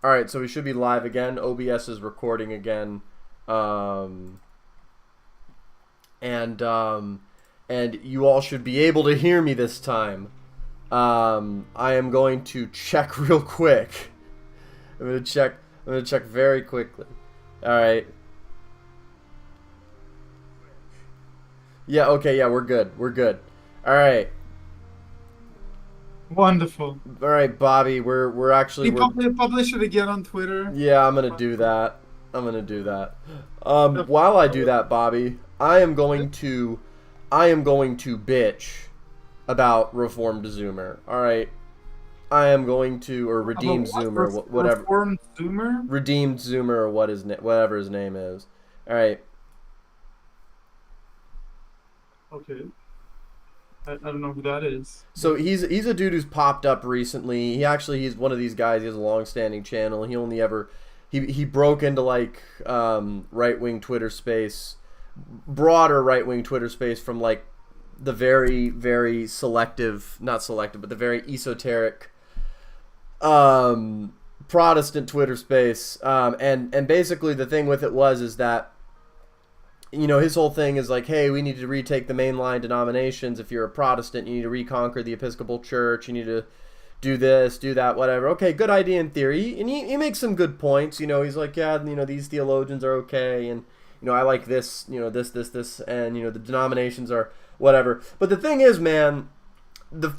All right, so we should be live again. OBS is recording again, um, and and you all should be able to hear me this time. I am going to check real quick. I'm gonna check. I'm gonna check very quickly. All right. Yeah. Okay. Yeah. We're good. We're good. All right. Wonderful. All right, Bobby. We're actually You we're publish it again on Twitter. Yeah, I'm gonna do that. I'm gonna do that. While I do that, Bobby, I am going to bitch about reformed Zoomer. All right, I am going to or redeemed About Zoomer, what? whatever, Reformed Zoomer? redeemed Zoomer or whatever his name is. All right. Okay. I don't know who that is. So he's a dude who's popped up recently. He's one of these guys. He has a long-standing channel. He only ever he broke into like right-wing Twitter space, broader right-wing Twitter space from like the very selective, not selective, but the very esoteric Protestant Twitter space. And basically the thing with it is that his whole thing is like, hey, we need to retake the mainline denominations. If you're a Protestant, you need to reconquer the Episcopal Church. You need to do this, do that, whatever. Okay, good idea in theory. And he makes some good points. He's like, yeah, these theologians are okay. And, I like this, this. And, the denominations are whatever. But the thing is, man, this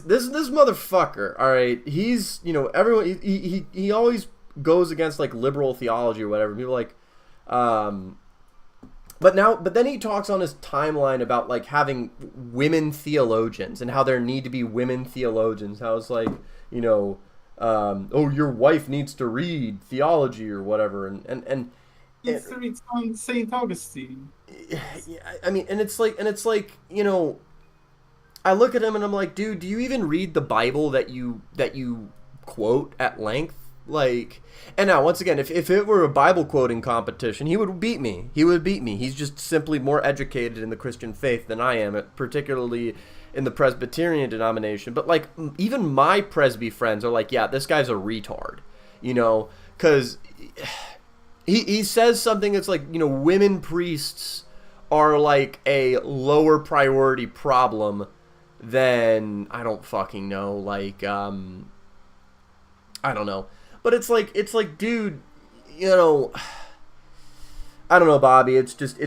motherfucker, all right, he's, everyone, he always goes against like liberal theology or whatever. People like, But then he talks on his timeline about like having women theologians and how there need to be women theologians. How it's like, oh, your wife needs to read theology or whatever, and It's on Saint Augustine. I mean, and it's like, I look at him and I'm like, dude, do you even read the Bible that you quote at length? Like, and now once again, if it were a Bible quoting competition, he would beat me. He's just simply more educated in the Christian faith than I am, particularly in the Presbyterian denomination. But like, even my Presby friends are like, yeah, this guy's a retard, because he says something that's like, women priests are like a lower priority problem than, I don't fucking know, like, I don't know. But it's like, dude, I don't know, Bobby. It's just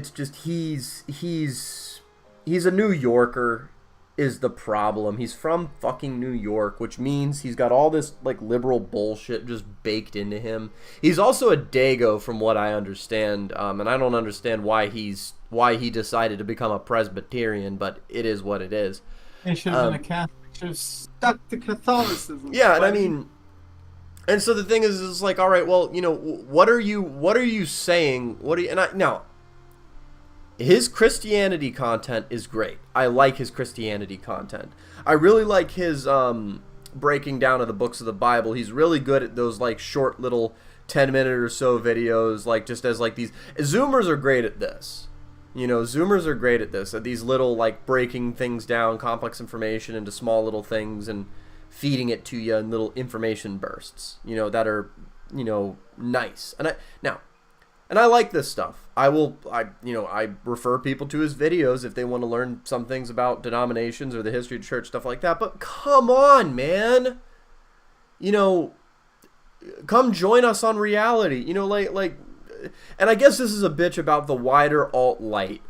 he's a New Yorker is the problem. He's from fucking New York, which means he's got all this like liberal bullshit just baked into him. He's also a Dago, from what I understand, and I don't understand why he decided to become a Presbyterian, but it is what it is. He should have been a Catholic. Should have stuck to Catholicism. Yeah, and I mean. And so the thing is, it's like, all right, well, what are you saying? Now, his Christianity content is great. I like his Christianity content. I really like his breaking down of the books of the Bible. He's really good at those like short little 10-minute or so videos, like just as like these. Zoomers are great at this. Zoomers are great at this, at these little like breaking things down, complex information into small little things and feeding it to you in little information bursts, that are, nice. And I like this stuff. I refer people to his videos if they want to learn some things about denominations or the history of the church, stuff like that. But come on, man. Come join us on reality. Like, and I guess this is a bitch about the wider alt-light.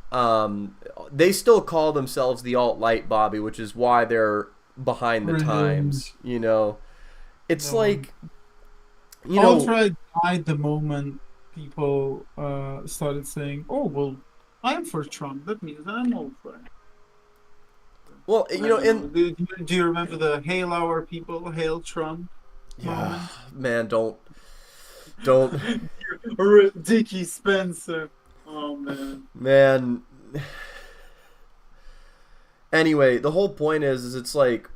They still call themselves the alt-light, Bobby, which is why they're behind the times. It's like, Ultra died the moment people started saying, oh, well, I'm for Trump, that means I'm ultra. Well, and do you remember the Hail Our People, Hail Trump moment? Man, don't Or Dickie Spencer. Oh man. Anyway, the whole point is it's like,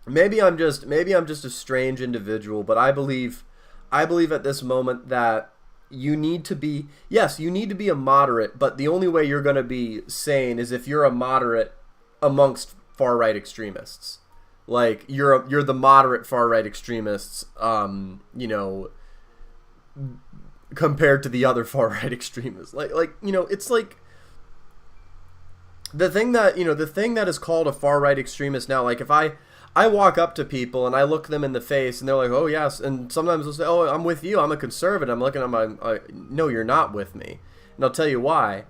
maybe I'm just a strange individual, but I believe at this moment that you need to be a moderate, but the only way you're going to be sane is if you're a moderate amongst far right extremists. Like you're the moderate far right extremists, you know, compared to the other far right extremists. It's like the thing that is called a far right extremist now. Like if I walk up to people and I look them in the face and they're like, oh yes, and sometimes they'll say, oh, I'm with you, I'm a conservative. I'm looking at no, you're not with me, and I'll tell you why.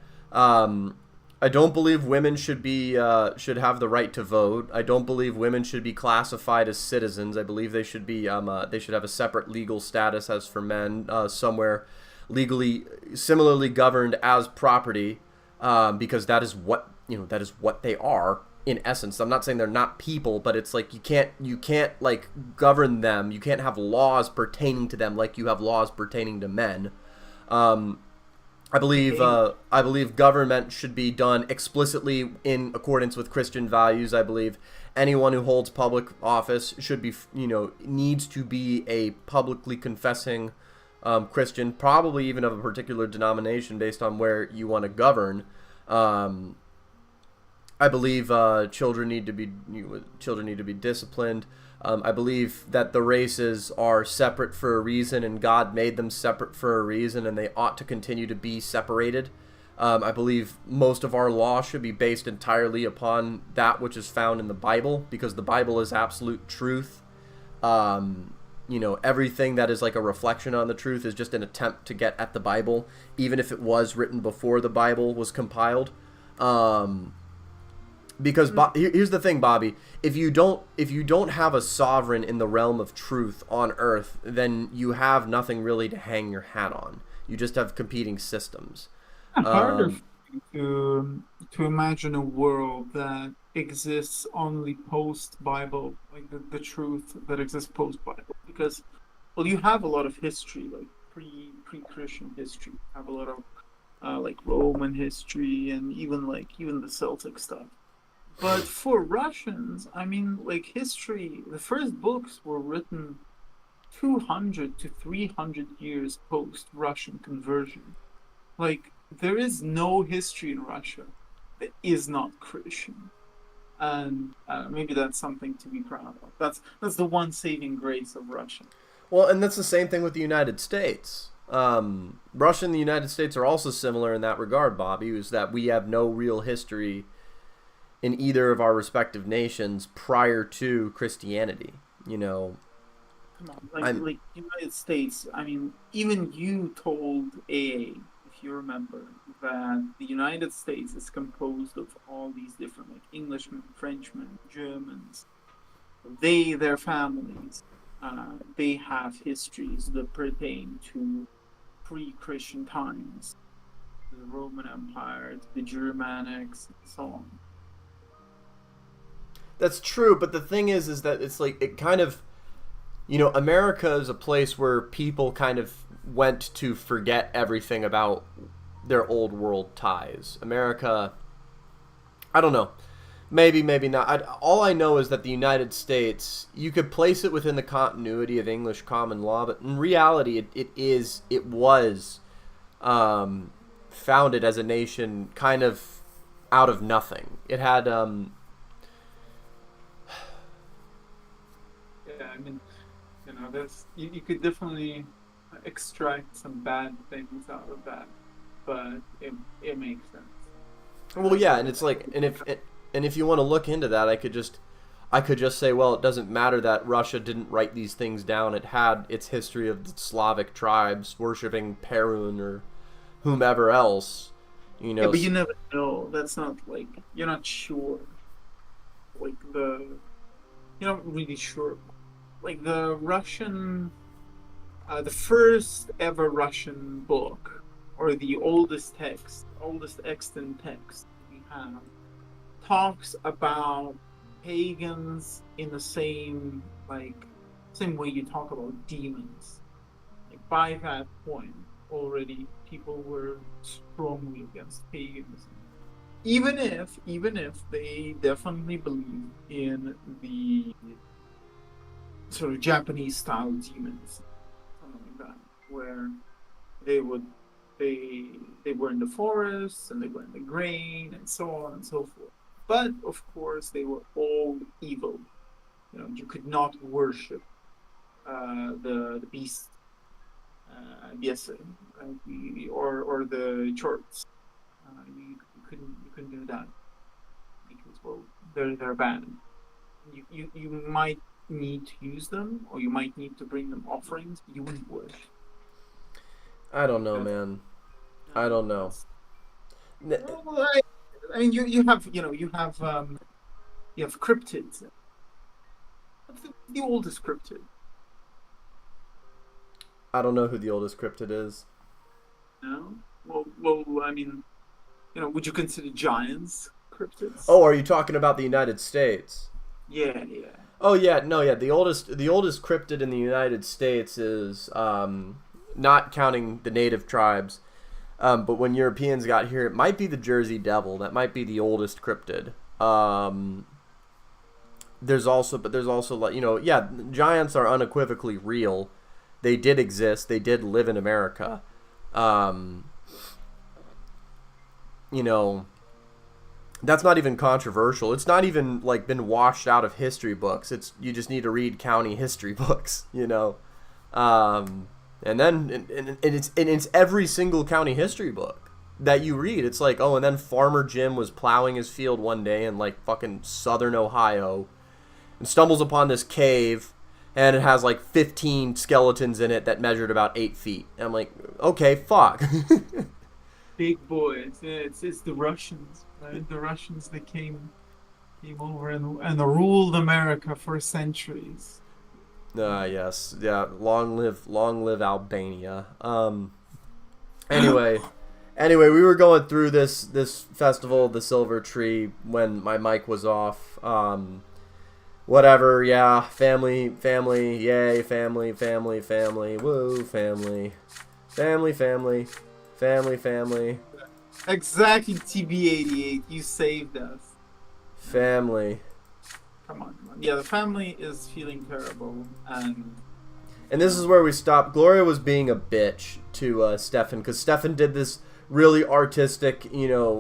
I don't believe women should have the right to vote. I don't believe women should be classified as citizens. I believe they should have a separate legal status as for men, somewhere legally similarly governed as property, because that is what they are in essence. I'm not saying they're not people, but it's like you can't like govern them. You can't have laws pertaining to them like you have laws pertaining to men. I believe government should be done explicitly in accordance with Christian values. I believe anyone who holds public office should be, needs to be a publicly confessing Christian, probably even of a particular denomination based on where you want to govern. I believe children need to be disciplined. I believe that the races are separate for a reason, and God made them separate for a reason, and they ought to continue to be separated. I believe most of our law should be based entirely upon that which is found in the Bible, because the Bible is absolute truth. Everything that is like a reflection on the truth is just an attempt to get at the Bible, even if it was written before the Bible was compiled. Because here's the thing, Bobby. If you don't have a sovereign in the realm of truth on earth, then you have nothing really to hang your hat on. You just have competing systems. Harder to imagine a world that exists only post-Bible, like the truth that exists post-Bible. Because, well, you have a lot of history, like pre-Christian history. You have a lot of like Roman history and even the Celtic stuff. But for Russians, I mean, like history, the first books were written 200 to 300 years post Russian conversion. Like, there is no history in Russia that is not Christian. And maybe that's something to be proud of. That's the one saving grace of Russia. Well, and that's the same thing with the United States. Russia and the United States are also similar in that regard, Bobby, is that we have no real history in either of our respective nations prior to Christianity. Come on, like United States. I mean, even you told AA, if you remember, that the United States is composed of all these different, like Englishmen, Frenchmen, Germans. Their families, they have histories that pertain to pre-Christian times, the Roman Empire, the Germanics, and so on. That's true, but the thing is that it's like it kind of, America is a place where people kind of went to forget everything about their old world ties. America, I don't know, maybe not. All I know is that the United States, you could place it within the continuity of English common law, but in reality, it was founded as a nation kind of out of nothing. It had Yeah, I mean, there's you could definitely extract some bad things out of that, but it makes sense. Well, yeah, and it's like, and if you want to look into that, I could just say, well, it doesn't matter that Russia didn't write these things down. It had its history of the Slavic tribes worshiping Perun or whomever else. Yeah, but you never know. That's not like you're not sure. Like you're not really sure. Like the first ever Russian book, or the oldest extant text we have, talks about pagans in the same way you talk about demons. Like by that point, already people were strongly against paganism. Even if they definitely believe in the sort of Japanese style demons, something like that, where they would they were in the forests and they were in the grain and so on and so forth. But of course, they were all evil. you could not worship the beast, yes, or the charts. You couldn't do that because, well, they're banned. You might need to use them, or you might need to bring them offerings, but you wouldn't worship. I don't know, That's, man. I don't know. that's well, I mean, you have cryptids. What's the oldest cryptid? I don't know who the oldest cryptid is. No. Well, I mean, would you consider giants cryptids? Oh, are you talking about the United States? Yeah, yeah. Oh yeah, no, yeah. The oldest cryptid in the United States is not counting the native tribes, but when Europeans got here, it might be the Jersey Devil. That might be the oldest cryptid. There's also like yeah, giants are unequivocally real. They did exist. They did live in America. Um, you know, that's not even controversial. It's not even like been washed out of history books. You just need to read county history books, and then it's every single county history book that you read. It's like, oh, and then Farmer Jim was plowing his field one day in like fucking southern Ohio and stumbles upon this cave, and it has like 15 skeletons in it that measured about 8 feet. And I'm like, okay, fuck. Big boys. Yeah, it's the Russians, right? The Russians that came over and ruled America for centuries. Yes, yeah. Long live Albania. Anyway, we were going through this festival of the Silver Tree when my mic was off. Whatever, yeah. Family, yay, family, woo, family. Exactly, TB88. You saved us. Family. Come on. Yeah, the family is feeling terrible, and this is where we stopped. Gloria was being a bitch to Stefan, because Stefan did this really artistic,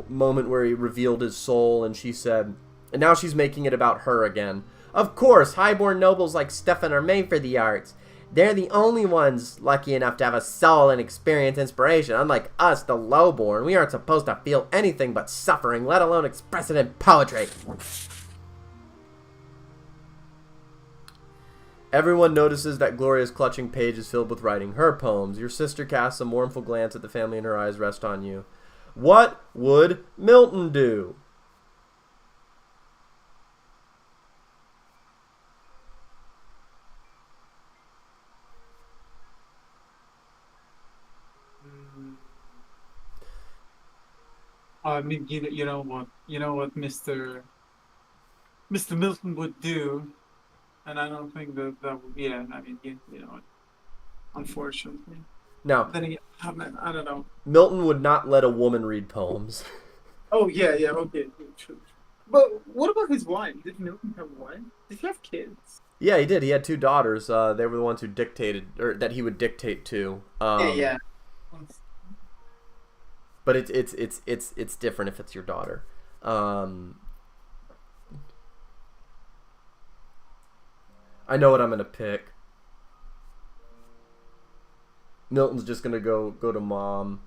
moment where he revealed his soul, and she said, and now she's making it about her again. Of course, highborn nobles like Stefan are made for the arts. They're the only ones lucky enough to have a soul and experience inspiration. Unlike us, the lowborn, we aren't supposed to feel anything but suffering, let alone express it in poetry. Everyone notices that Gloria's clutching page is filled with writing. Her poems. Your sister casts a mournful glance at the family and her eyes rest on you. What would Milton do? I mean, you know what Mr. Milton would do, and I don't think that would. Yeah, I mean, unfortunately. Now, Then again, I don't know. Milton would not let a woman read poems. Oh yeah, okay, true. But what about his wife? Did Milton have a wife? Did he have kids? Yeah, he did. He had 2 daughters. They were the ones who dictated, or that he would dictate to. Yeah. But it's different if it's your daughter. I know what I'm gonna pick. Milton's just gonna go to mom.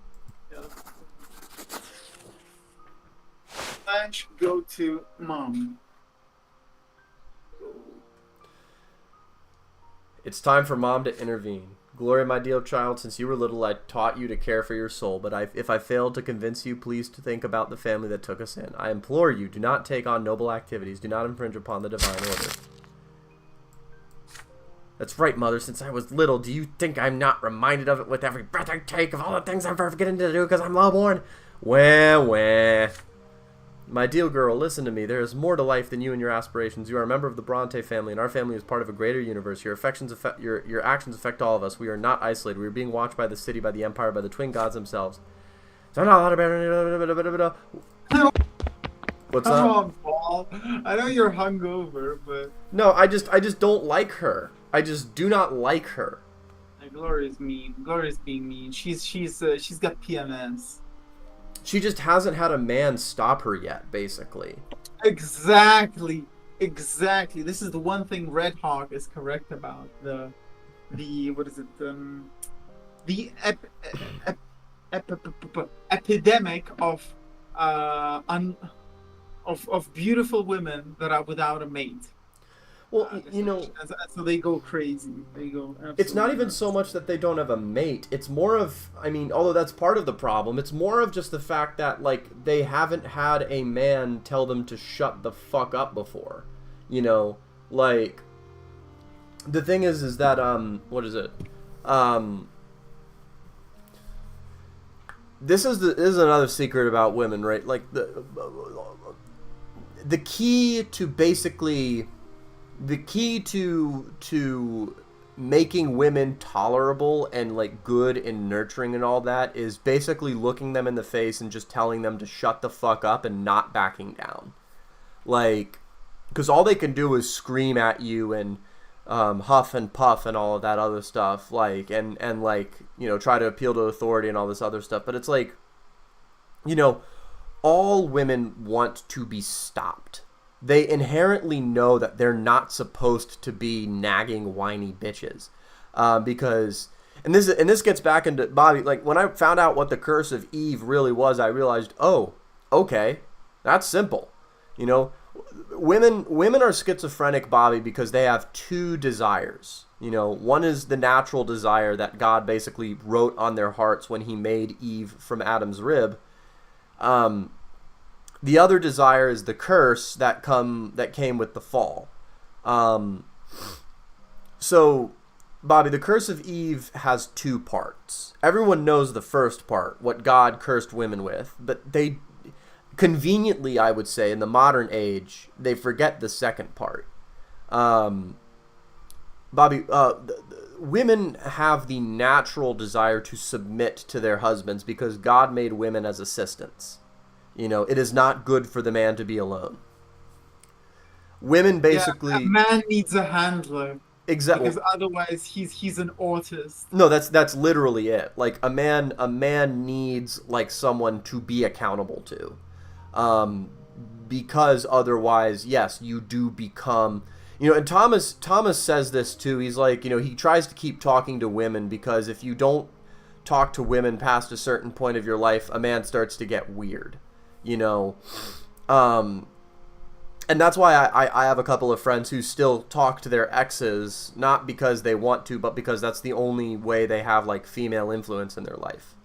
Yeah. I should go to mom. It's time for mom to intervene. Gloria, my dear child, since you were little, I taught you to care for your soul, but if I failed to convince you, please to think about the family that took us in. I implore you, do not take on noble activities. Do not infringe upon the divine order. That's right, Mother. Since I was little, do you think I'm not reminded of it with every breath I take, of all the things I'm forgetting to do because I'm lowborn? Wah. My dear girl, listen to me. There is more to life than you and your aspirations. You are a member of the Brante family, and our family is part of a greater universe. Your actions affect all of us. We are not isolated. We are being watched by the city, by the empire, by the twin gods themselves. What's Come up? on, Paul. I know you're hungover, but No, I just don't like her. I just do not like her. Gloria's mean. Gloria's being mean. She's got PMS. She just hasn't had a man stop her yet, basically. Exactly. exactly. This is the one thing Red Hawk is correct about. The what is it? The ep, epidemic of uh un, of beautiful women that are without a mate. Well, So they go crazy. They go it's not absolutely even so nuts. much that they don't have a mate. It's more of, I mean, although that's part of the problem, it's more of just the fact that, like, they haven't had a man tell them to shut the fuck up before. You know, like, the thing is that, what is it? Um, this is another secret about women, right? Like, the key to basically the key to making women tolerable and like good and nurturing and all that is basically looking them in the face and just telling them to shut the fuck up and not backing down. Like, because all they can do is scream at you and huff and puff and all of that other stuff, like, and like, try to appeal to authority and all this other stuff. But it's like, you know all women want to be stopped. They inherently know that they're not supposed to be nagging, whiny bitches, because and this gets back into Bobby. Like, when I found out what the curse of Eve really was, I realized, oh, okay, that's simple. You know, women are schizophrenic, Bobby, because they have two desires. One is the natural desire that God basically wrote on their hearts when He made Eve from Adam's rib. The other desire is the curse that came with the fall. So, Bobby, the curse of Eve has two parts. Everyone knows the first part, what God cursed women with, but they conveniently, I would say, in the modern age, they forget the second part. Bobby, women have the natural desire to submit to their husbands because God made women as assistants. It is not good for the man to be alone. Women Yeah, a basically man needs a handler exactly. because otherwise he's an autist. No, that's literally it. Like, a man needs, like, someone to be accountable to, because otherwise, yes, you do become. And Thomas says this too. He's like, he tries to keep talking to women because if you don't talk to women past a certain point of your life, a man starts to get weird. And that's why I have a couple of friends who still talk to their exes, not because they want to, but because that's the only way they have, like, female influence in their life.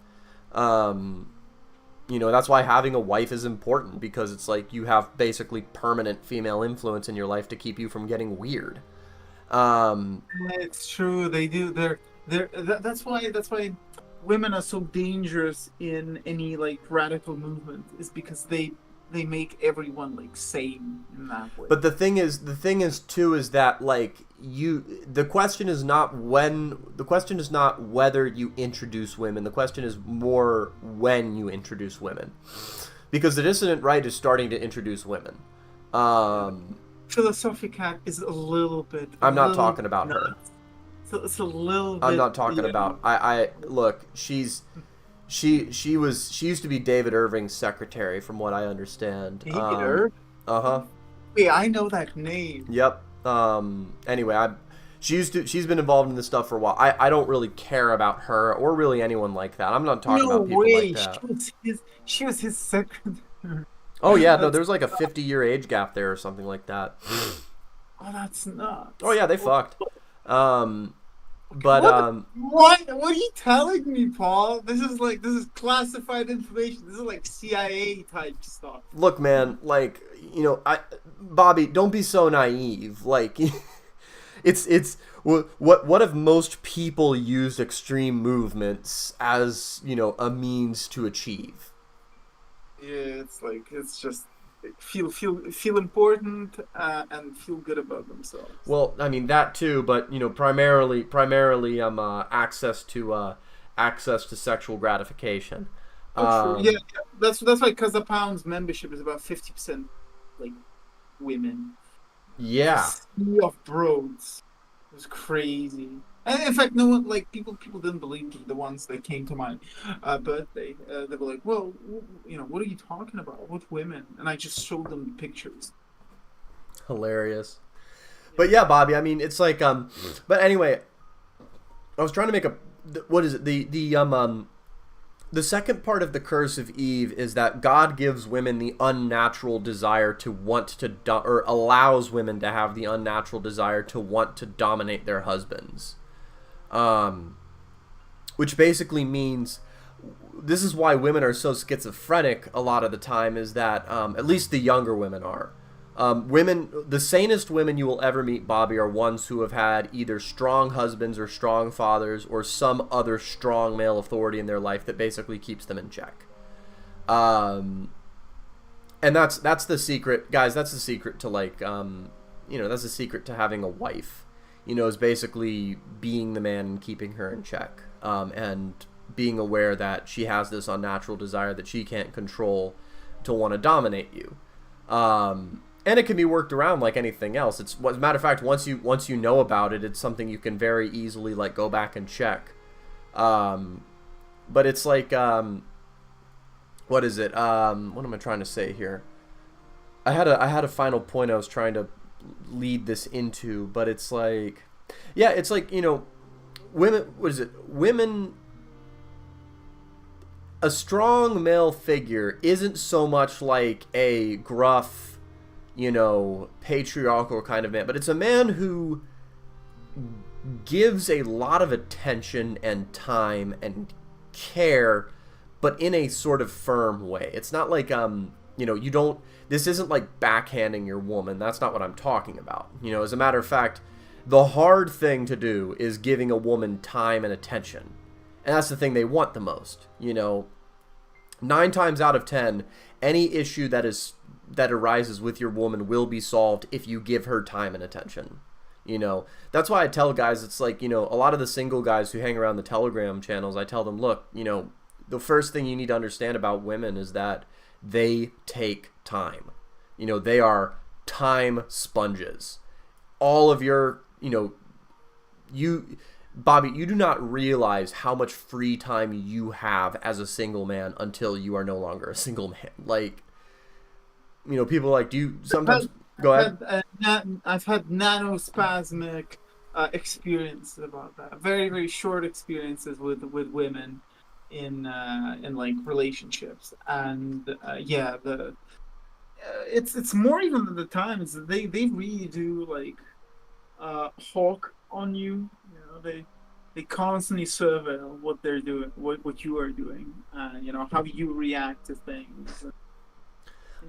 That's why having a wife is important, because it's like you have basically permanent female influence in your life to keep you from getting weird. It's true. They do. That's why women are so dangerous in any like radical movement is because they make everyone like sane in that way. But the thing is too is that, like, the question is not whether you introduce women. The question is more when you introduce women, because the dissident right is starting to introduce women. Philosophy Cat is a little bit. I'm not talking about her. So it's a little bit. I'm not talking about. I look. She used to be David Irving's secretary, from what I understand. Peter. Uh-huh. Wait, I know that name. Yep. Anyway, she's been involved in this stuff for a while. I don't really care about her or really anyone like that. I'm not talking No about people way. like that. She was his secretary. Oh yeah, no, there's like a 50-year age gap there or something like that. Oh, that's nuts. Oh yeah, they fucked. But what are you telling me, Paul? This is classified information. This is like CIA type stuff. look, man, like, Bobby, don't be so naive. Like, it's what if most people used extreme movements as, a means to achieve? Yeah, it's just feel important and feel good about themselves. Well, I mean that too, but primarily, access to sexual gratification. Oh, true. Yeah, yeah. That's why because the Pound's membership is about 50% like women. Yeah. Sea of broads. It was crazy. And in fact, no one like people didn't believe me. The ones that came to my birthday, they were like, "Well, what are you talking about? What women?" And I just showed them the pictures. Hilarious. But yeah, Bobby, I mean, it's like but anyway, I was trying to make a what is it? The second part of the curse of Eve is that God gives women the unnatural desire to want to or allows women to have the unnatural desire to want to dominate their husbands. Which basically means this is why women are so schizophrenic a lot of the time, is that at least the younger women are. The sanest women you will ever meet, Bobby, are ones who have had either strong husbands or strong fathers or some other strong male authority in their life that basically keeps them in check. And that's the secret, guys. That's the secret to that's the secret to having a wife. Is basically being the man and keeping her in check, and being aware that she has this unnatural desire that she can't control to want to dominate you. And it can be worked around like anything else. As a matter of fact, once you know about it, it's something you can very easily go back and check. But it's like what is it? What am I trying to say here? I had a final point I was trying to lead this into, but it's like, yeah, it's like, women. What is it? Women. A strong male figure isn't so much like a gruff, patriarchal kind of man, but it's a man who gives a lot of attention and time and care, but in a sort of firm way. It's not like, this isn't like backhanding your woman. That's not what I'm talking about. As a matter of fact, the hard thing to do is giving a woman time and attention. And that's the thing they want the most. 9 times out of 10, any issue that arises with your woman will be solved if you give her time and attention. That's why I tell guys, it's like, a lot of the single guys who hang around the Telegram channels, I tell them, look, the first thing you need to understand about women is that they take time. They are time sponges. All of your, Bobby, you do not realize how much free time you have as a single man until you are no longer a single man. People are like, do you sometimes go ahead? I've had nanospasmic experience about that. Very, very short experiences with women in relationships, and it's more even than the time. Is they really do hawk on you. They constantly surveil what they're doing, what you are doing, how you react to things.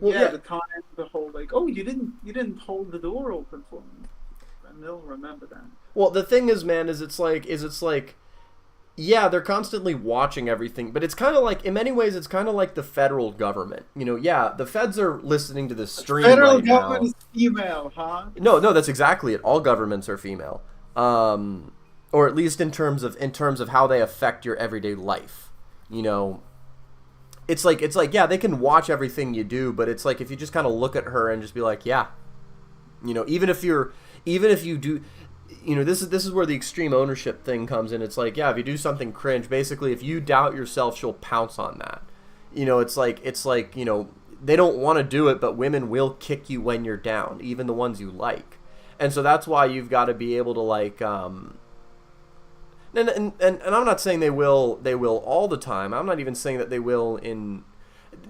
Well, the time, the whole oh, you didn't hold the door open for me, and they'll remember that. Well, the thing is, man, it's like, yeah, they're constantly watching everything, but it's kind of like, in many ways, it's kind of like the federal government. The feds are listening to this stream right now. Federal government is female, huh? No, that's exactly it. All governments are female, or at least in terms of how they affect your everyday life. It's like, yeah, they can watch everything you do, but it's like, if you just kind of look at her and just be like, yeah, even if you do, this is where the extreme ownership thing comes in. It's like, yeah, if you do something cringe, basically, if you doubt yourself, she'll pounce on that. It's like, they don't want to do it, but women will kick you when you're down, even the ones you like. And so that's why you've got to be able to and I'm not saying they will all the time. I'm not even saying that they will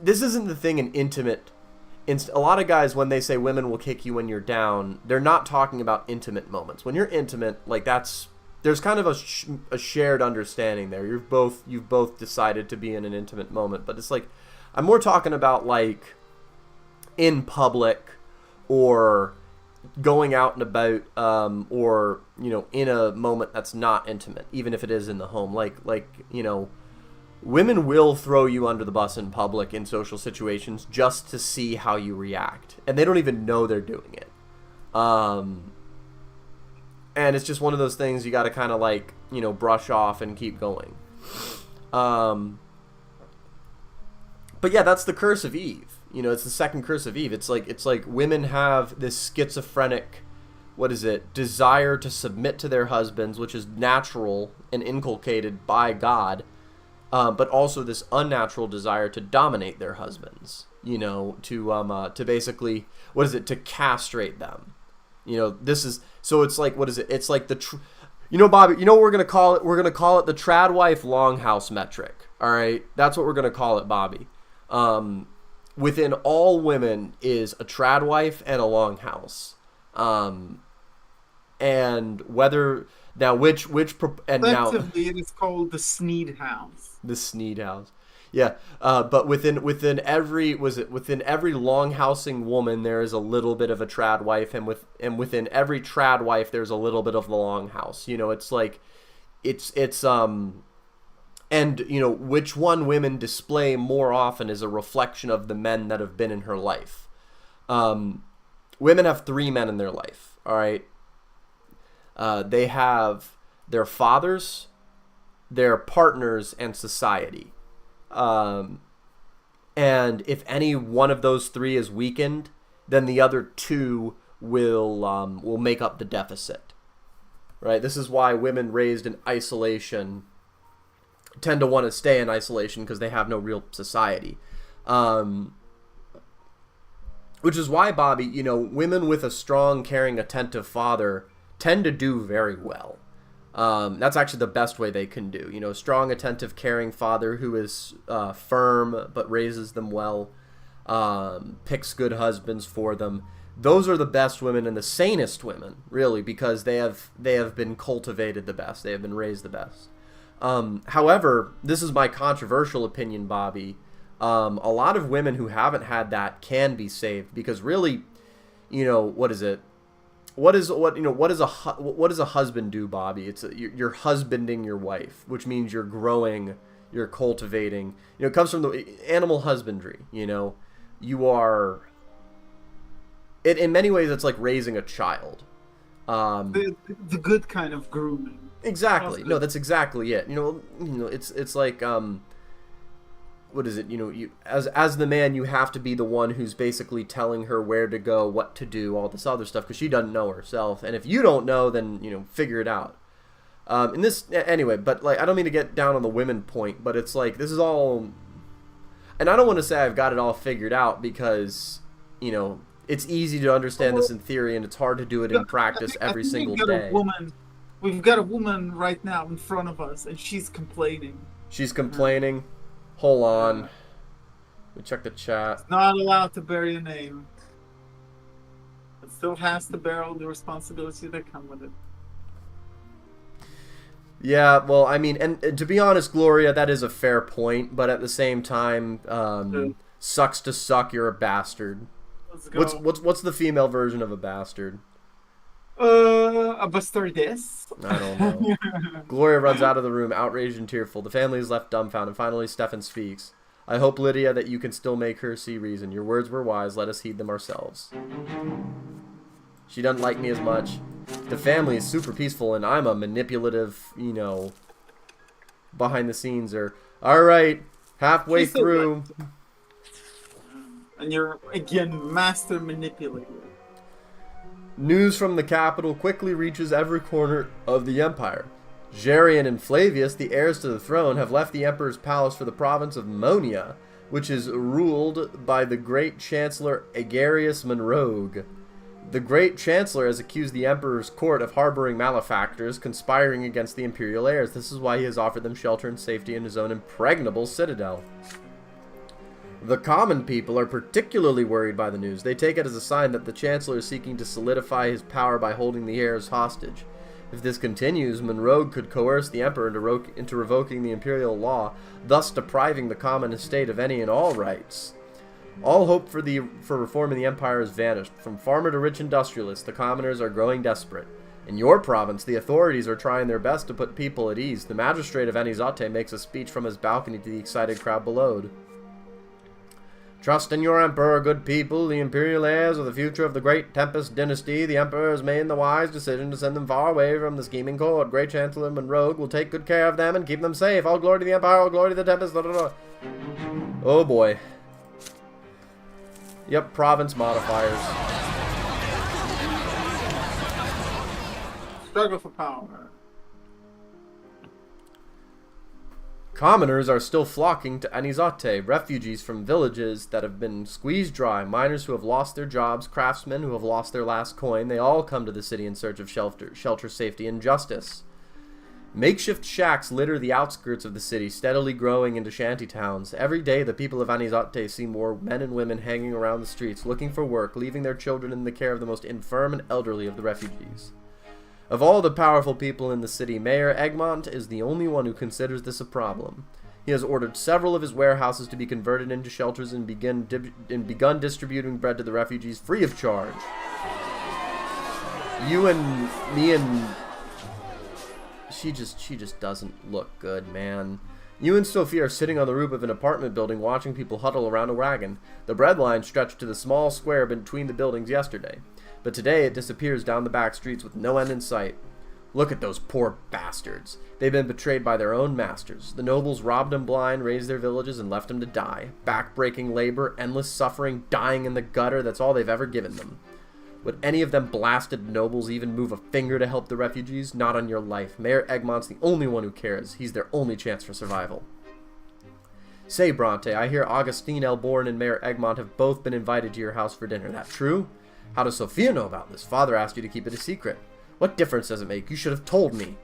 this isn't the thing in intimate. A lot of guys, when they say women will kick you when you're down, they're not talking about intimate moments. When you're intimate, there's kind of a shared understanding there. You've both decided to be in an intimate moment, but it's like, I'm more talking about in public, or going out and about, or in a moment that's not intimate, even if it is in the home. Women will throw you under the bus in public in social situations just to see how you react, and they don't even know they're doing it. And it's just one of those things you got to kind of brush off and keep going. But yeah, that's the curse of Eve. It's the second curse of Eve. It's like women have this schizophrenic, desire to submit to their husbands, which is natural and inculcated by God, but also this unnatural desire to dominate their husbands. you know, to basically, what is it, to castrate them. You know, this is, so it's like, what is it? It's like you know, Bobby, you know what we're going to call it? We're going to call it the trad wife longhouse metric. All right? That's what we're going to call it, Bobby. Within all women is a trad wife and a longhouse. And whether, now and now Effectively, it is called the Sneed House. The Sneed House. Yeah, but within every longhousing woman there is a little bit of a trad wife, and within every trad wife there's a little bit of the longhouse. You know, it's like it's and you know which one women display more often is a reflection of the men that have been in her life. Women have 3 men in their life. All right, they have their fathers, their partners, and society. And if any one of those 3 is weakened, then the other 2 will make up the deficit. Right? This is why women raised in isolation tend to want to stay in isolation, because they have no real society. Which is why, Bobby, you know, women with a strong, caring, attentive father tend to do very well. That's actually the best way they can do. You know, strong, attentive, caring father who is firm but raises them well, picks good husbands for them. Those are the best women and the sanest women, really, because they have been cultivated the best. They have been raised the best. However, this is my controversial opinion, Bobby. A lot of women who haven't had that can be saved, because really, you know, what is it? What does a husband do, Bobby? It's you're husbanding your wife, which means you're growing, you're cultivating. You know, it comes from the animal husbandry. You know, you are. It in many ways it's like raising a child. The good kind of grooming. Exactly. No, that's exactly it. You know, it's like what is it? You know, you as the man, you have to be the one who's basically telling her where to go, what to do, all this other stuff, because she doesn't know herself. And if you don't know, then, you know, figure it out. And this anyway, but like I don't mean to get down on the women point, but it's like this is all, and I don't want to say I've got it all figured out, because, you know, it's easy to understand this in theory and it's hard to do it in practice every single day. We've got a woman right now in front of us, and she's complaining. She's complaining. Hold on. We check the chat. It's not allowed to bury a name. It still has to bear all the responsibility that come with it. Yeah, well, I mean, and to be honest, Gloria, that is a fair point, but at the same time, sucks to suck, you're a bastard. Let's go. What's the female version of a bastard? A bastardess. I don't know. Gloria runs out of the room, outraged and tearful. The family is left dumbfounded. Finally, Stefan speaks. I hope, Lydia, that you can still make her see reason. Your words were wise. Let us heed them ourselves. She doesn't like me as much. The family is super peaceful, and I'm a manipulative, you know, behind the scenes. Or all right, halfway through. And you're again master manipulator. News from the capital quickly reaches every corner of the empire. Gerion and Flavius, the heirs to the throne, have left the emperor's palace for the province of Monia, which is ruled by the great chancellor Agarius Monrogue. The great chancellor has accused the emperor's court of harboring malefactors conspiring against the imperial heirs. This is why he has offered them shelter and safety in his own impregnable citadel. The common people are particularly worried by the news. They take it as a sign that the Chancellor is seeking to solidify his power by holding the heirs hostage. If this continues, Monrogue could coerce the Emperor into revoking the imperial law, thus depriving the common estate of any and all rights. All hope for reform in the Empire has vanished. From farmer to rich industrialist, the commoners are growing desperate. In your province, the authorities are trying their best to put people at ease. The magistrate of Anizate makes a speech from his balcony to the excited crowd below. Trust in your emperor, good people. The imperial heirs are the future of the great Tempest dynasty. The emperor has made the wise decision to send them far away from the scheming court. Great Chancellor Monrogue will take good care of them and keep them safe. All glory to the empire, all glory to the Tempest. Oh boy. Yep, province modifiers. Struggle for power. Commoners are still flocking to Anizate, refugees from villages that have been squeezed dry, miners who have lost their jobs, craftsmen who have lost their last coin. They all come to the city in search of shelter, safety, and justice. Makeshift shacks litter the outskirts of the city, steadily growing into shanty towns. Every day, the people of Anizate see more men and women hanging around the streets, looking for work, leaving their children in the care of the most infirm and elderly of the refugees. Of all the powerful people in the city, Mayor Egmont is the only one who considers this a problem. He has ordered several of his warehouses to be converted into shelters and begun distributing bread to the refugees free of charge. You and me and... She just doesn't look good, man. You and Sophie are sitting on the roof of an apartment building watching people huddle around a wagon. The bread line stretched to the small square between the buildings yesterday, but today it disappears down the back streets with no end in sight. Look at those poor bastards. They've been betrayed by their own masters. The nobles robbed them blind, razed their villages, and left them to die. Back-breaking labor, endless suffering, dying in the gutter, that's all they've ever given them. Would any of them blasted nobles even move a finger to help the refugees? Not on your life. Mayor Egmont's the only one who cares. He's their only chance for survival. Say, Brante, I hear Augustine Elborn and Mayor Egmont have both been invited to your house for dinner. That true? How does Sophia know about this? Father asked you to keep it a secret. What difference does it make? You should have told me. Do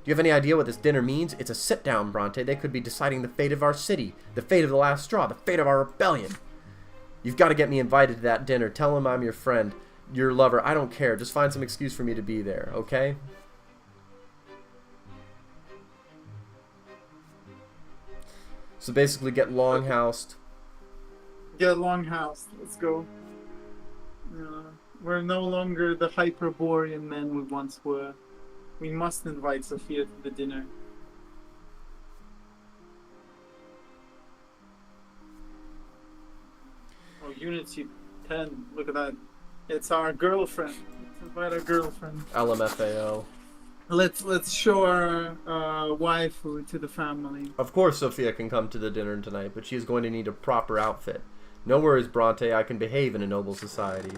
you have any idea what this dinner means? It's a sit-down, Brante. They could be deciding the fate of our city, the fate of the last straw, the fate of our rebellion. You've got to get me invited to that dinner. Tell him I'm your friend. Your lover, I don't care. Just find some excuse for me to be there, okay? So basically get longhoused. Get longhoused. Let's go. We're no longer the Hyperborean men we once were. We must invite Sophia to the dinner. Oh, Unity 10. Look at that. It's our girlfriend. Let's invite our girlfriend. LMFAO. Let's show our waifu to the family. Of course Sophia can come to the dinner tonight, but she is going to need a proper outfit. No worries, Brante. I can behave in a noble society.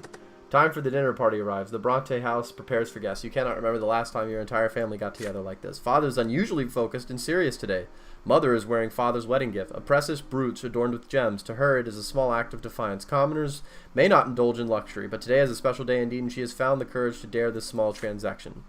Time for the dinner party arrives. The Brante house prepares for guests. You cannot remember the last time your entire family got together like this. Father's unusually focused and serious today. Mother is wearing father's wedding gift, a precious brooch adorned with gems. To her, it is a small act of defiance. Commoners may not indulge in luxury, but today is a special day indeed, and she has found the courage to dare this small transgression.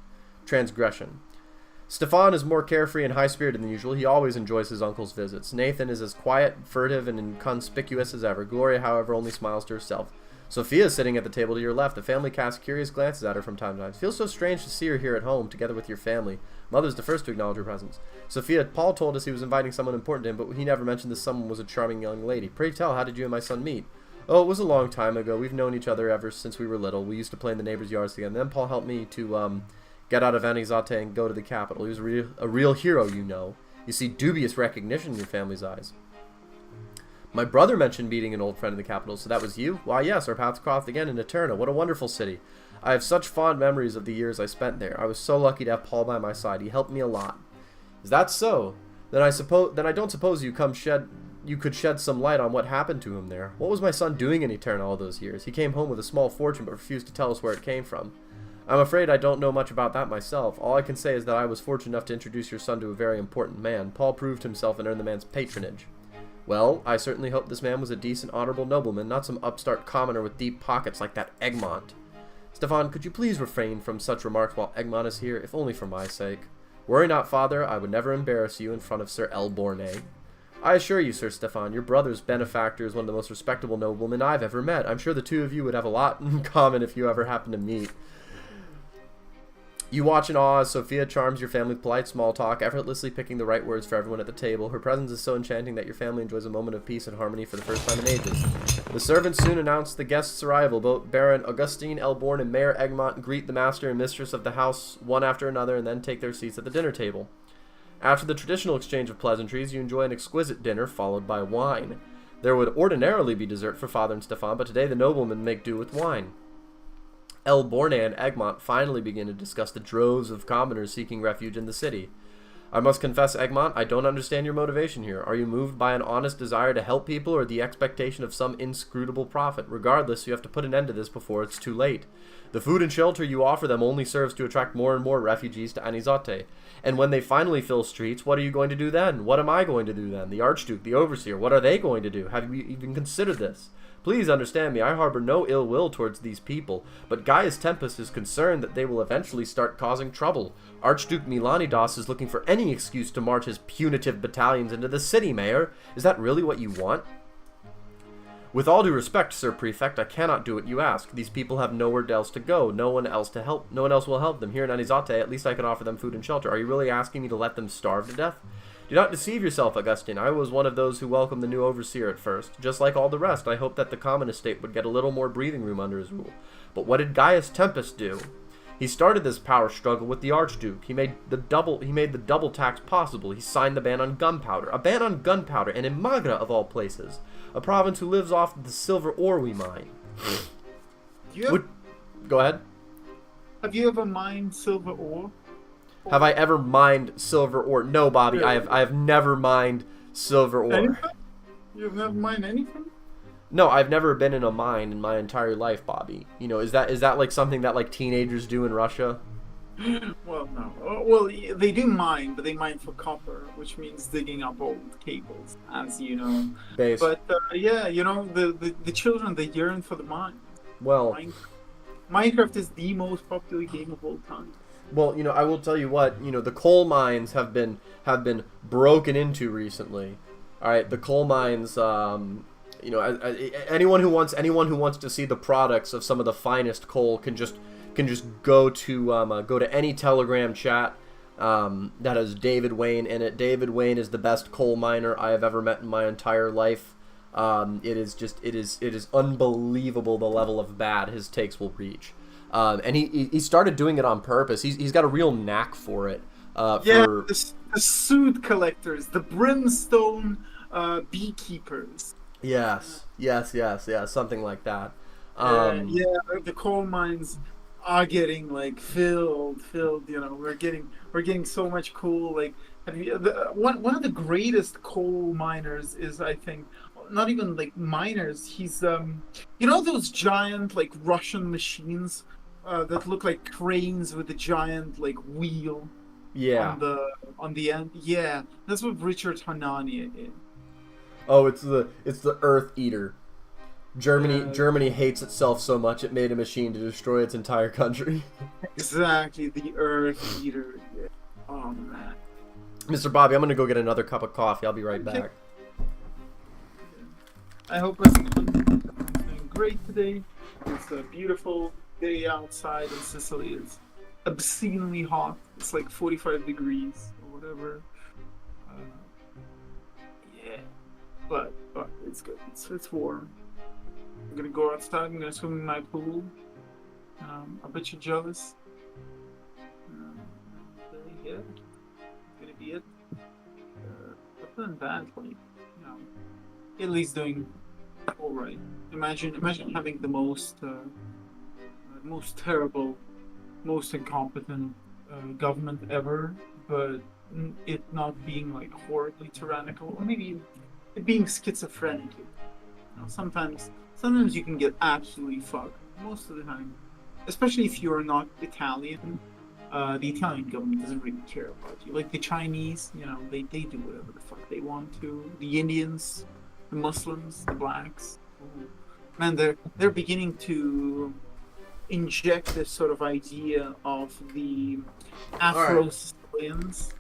Stefan is more carefree and high-spirited than usual. He always enjoys his uncle's visits. Nathan is as quiet, furtive, and inconspicuous as ever. Gloria, however, only smiles to herself. Sophia is sitting at the table to your left. The family casts curious glances at her from time to time. It feels so strange to see her here at home, together with your family. Mother's the first to acknowledge her presence. Sophia, Paul told us he was inviting someone important to him, but he never mentioned this someone was a charming young lady. Pray tell, how did you and my son meet? Oh, it was a long time ago. We've known each other ever since we were little. We used to play in the neighbors' yards together. And then Paul helped me to get out of Anizate and go to the capital. He was a real hero, you know. You see dubious recognition in your family's eyes. My brother mentioned meeting an old friend in the capital, so that was you? Why, yes, our paths crossed again in Eterna. What a wonderful city. I have such fond memories of the years I spent there. I was so lucky to have Paul by my side. He helped me a lot. Is that so? Then I don't suppose you could shed some light on what happened to him there. What was my son doing in Eterna all those years? He came home with a small fortune but refused to tell us where it came from. I'm afraid I don't know much about that myself. All I can say is that I was fortunate enough to introduce your son to a very important man. Paul proved himself and earned the man's patronage. Well, I certainly hope this man was a decent, honorable nobleman, not some upstart commoner with deep pockets like that Egmont. Stefan, could you please refrain from such remarks while Egmont is here, if only for my sake? Worry not, father, I would never embarrass you in front of Sir Elborne. I assure you, Sir Stefan, your brother's benefactor is one of the most respectable noblemen I've ever met. I'm sure the two of you would have a lot in common if you ever happen to meet. You watch in awe as Sophia charms your family with polite small talk, effortlessly picking the right words for everyone at the table. Her presence is so enchanting that your family enjoys a moment of peace and harmony for the first time in ages. The servants soon announce the guests' arrival. Both Baron Augustine Elborn and Mayor Egmont greet the master and mistress of the house one after another and then take their seats at the dinner table. After the traditional exchange of pleasantries, you enjoy an exquisite dinner followed by wine. There would ordinarily be dessert for Father and Stefan, but today the noblemen make do with wine. Elborne and Egmont finally begin to discuss the droves of commoners seeking refuge in the city. I must confess, Egmont, I don't understand your motivation here. Are you moved by an honest desire to help people or the expectation of some inscrutable profit? Regardless, you have to put an end to this before it's too late. The food and shelter you offer them only serves to attract more and more refugees to Anizote. And when they finally fill streets, what are you going to do then? What am I going to do then? The Archduke, the Overseer, what are they going to do? Have you even considered this? Please understand me, I harbor no ill will towards these people, but Gaius Tempest is concerned that they will eventually start causing trouble. Archduke Milanidas is looking for any excuse to march his punitive battalions into the city, Mayor. Is that really what you want? With all due respect, Sir Prefect, I cannot do what you ask. These people have nowhere else to go, no one else will help them. Here in Anizote, at least I can offer them food and shelter. Are you really asking me to let them starve to death? Do not deceive yourself, Augustine. I was one of those who welcomed the new overseer at first. Just like all the rest, I hoped that the common estate would get a little more breathing room under his rule. But what did Gaius Tempest do? He started this power struggle with the Archduke. He made the double tax possible. He signed the ban on gunpowder. A ban on gunpowder, and in Magra of all places. A province who lives off the silver ore we mine. Go ahead. Have you ever mined silver ore? Have I ever mined silver ore? No, Bobby. I have never mined silver ore. Anything? You've never mined anything? No, I've never been in a mine in my entire life, Bobby. You know, is that like something that like teenagers do in Russia? Well, no. Well, they do mine, but they mine for copper, which means digging up old cables, as you know. Base. But yeah, you know, the children, they yearn for the mine. Well, Minecraft is the most popular game of all time. Well, you know, I will tell you what, you know, the coal mines have been broken into recently. All right, the coal mines, you know, anyone who wants to see the products of some of the finest coal can just go to any Telegram chat that has David Wayne in it. David Wayne is the best coal miner I have ever met in my entire life. It is unbelievable the level of bad his takes will reach. And he started doing it on purpose. He's got a real knack for it. The suit collectors, the brimstone beekeepers. Yes, something like that. The coal mines are getting like filled. You know, we're getting so much coal. Like, one of the greatest coal miners is, I think, not even like miners. He's you know those giant like Russian machines that look like cranes with a giant like wheel. Yeah. On the end. Yeah, that's what Richard Hanania is. Oh, it's the Earth Eater. Germany hates itself so much it made a machine to destroy its entire country. Exactly, the Earth Eater. Yeah. Oh man. Mr. Bobby, I'm gonna go get another cup of coffee. I'll be right back. I hope everyone's doing great today. It's a beautiful day outside in Sicily. It's obscenely hot. It's like 45 degrees or whatever. Yeah, but it's good. It's warm. I'm gonna go outside. I'm gonna swim in my pool. I bet you're jealous. Yeah, it's gonna be it. Other than that, like, you know, Italy's doing all right. Imagine having the most terrible, most incompetent government ever, but it not being like horribly tyrannical, or maybe it being schizophrenic. You know, sometimes you can get absolutely fucked. Most of the time, especially if you're not Italian, the Italian government doesn't really care about you. Like the Chinese, you know, they do whatever the fuck they want to. The Indians, the Muslims, the blacks, man, they're beginning to inject this sort of idea of the Afro-Sicilians.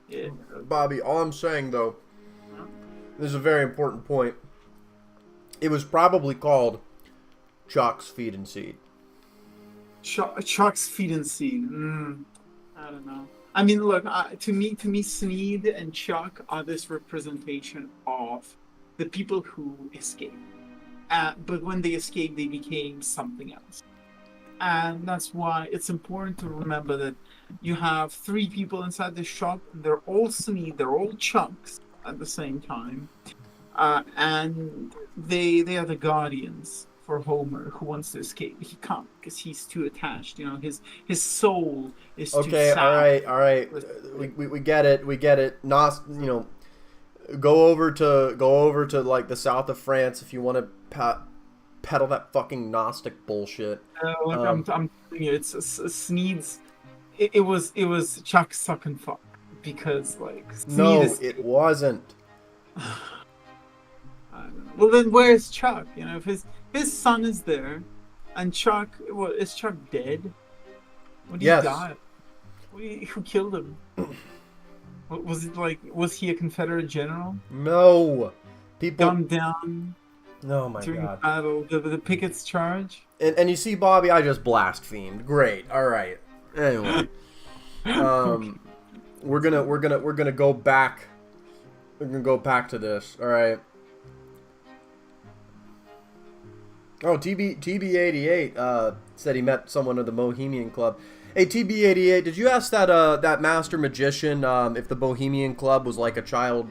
Yeah. Bobby, all I'm saying though, this is a very important point. It was probably called Chuck's Feed and Seed. Chuck's Feed and Seed. I don't know. I mean, look, to me, Sneed and Chuck are this representation of the people who escaped. But when they escaped, they became something else. And that's why it's important to remember that you have three people inside the shop. They're all Sneed, they're all Chucks at the same time. And they are the guardians for Homer, who wants to escape. He can't because he's too attached. You know, his soul is too Okay, all sad. right, all right. We get it. We get it. Go over to like the south of France if you want to peddle that fucking Gnostic bullshit. Like Um, I'm telling you, it's Sneed's. It was Chuck suck and fuck because like Sneed no, is. it wasn't. I don't know. Well, then where's Chuck? You know, if his son is there, and Chuck, what is Chuck dead? When did he Yes. die? Who killed him? Was it like was he a Confederate general No. People. gunned down Oh my during the god. battle? The Pickett's charge. And you see, Bobby, I just blasphemed. Great. All right. Anyway, Okay. we're gonna go back. We're gonna go back to this. All right. Oh, TB88 said he met someone at the Bohemian Club. Hey, TB88, did you ask that master magician if the Bohemian Club was like a child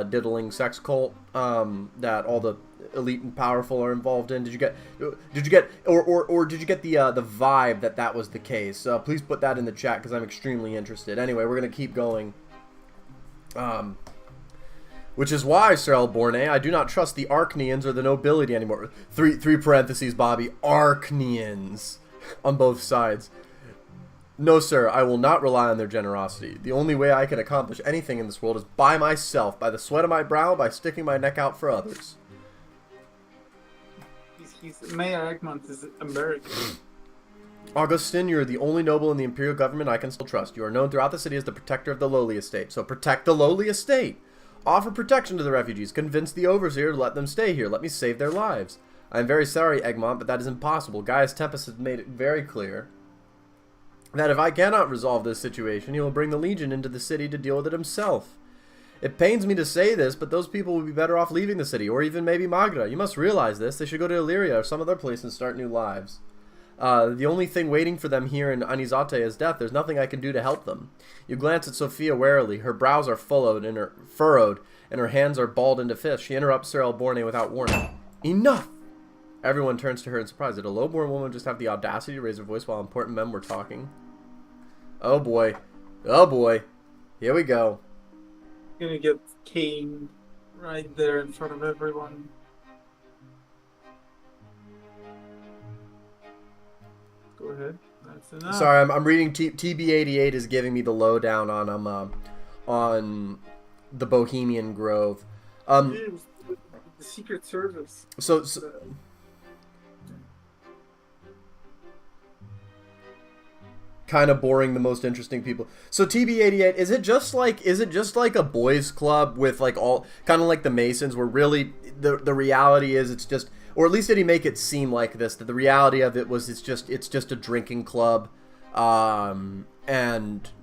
diddling sex cult that all the elite and powerful are involved in? Did you get or did you get the vibe that was the case? Please put that in the chat because I'm extremely interested. Anyway, we're gonna keep going. Which is why, Sir Elborne, I do not trust the Arknians or the nobility anymore. Three parentheses, Bobby. Arknians. On both sides. No, sir, I will not rely on their generosity. The only way I can accomplish anything in this world is by myself, by the sweat of my brow, by sticking my neck out for others. Mayor Egmont is American. Augustin, you're the only noble in the imperial government I can still trust. You are known throughout the city as the protector of the lowly estate. So protect the lowly estate. Offer protection to the refugees. Convince the overseer to let them stay here. Let me save their lives. I am very sorry, Egmont, but that is impossible. Gaius Tempest has made it very clear that if I cannot resolve this situation, he will bring the Legion into the city to deal with it himself. It pains me to say this, but those people would be better off leaving the city, or even maybe Magra. You must realize this. They should go to Illyria or some other place and start new lives. The only thing waiting for them here in Anizate is death. There's nothing I can do to help them. You glance at Sophia warily. Her brows are furrowed, and her hands are balled into fists. She interrupts Sir Elborne without warning. Enough! Everyone turns to her in surprise. Did a low-born woman just have the audacity to raise her voice while important men were talking? Oh boy. Oh boy. Here we go. Gonna get caned right there in front of everyone. Go ahead. That's enough. Sorry, I'm reading. TB88 is giving me the lowdown on the Bohemian Grove. It was the Secret Service. So kind of boring the most interesting people. So TB88, is it just like a boys club with like all kind of like the Masons, where really the reality is it's just, or at least did he make it seem like this, that the reality of it was it's just a drinking club, and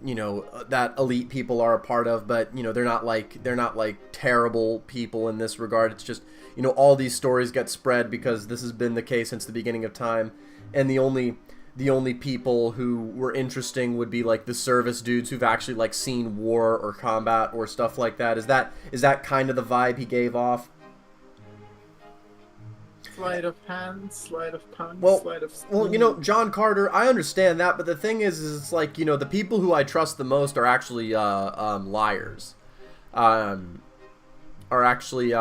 you know that elite people are a part of, but you know they're not like terrible people in this regard. It's just, you know, all these stories get spread because this has been the case since the beginning of time, and the only people who were interesting would be like the service dudes who've actually like seen war or combat or stuff like that. Is that kind of the vibe he gave off? Sleight of hand, sleight of tongue, Well, sleight of well, you know, John Carter, I understand that, but the thing is it's like, you know, the people who I trust the most are actually liars. Are actually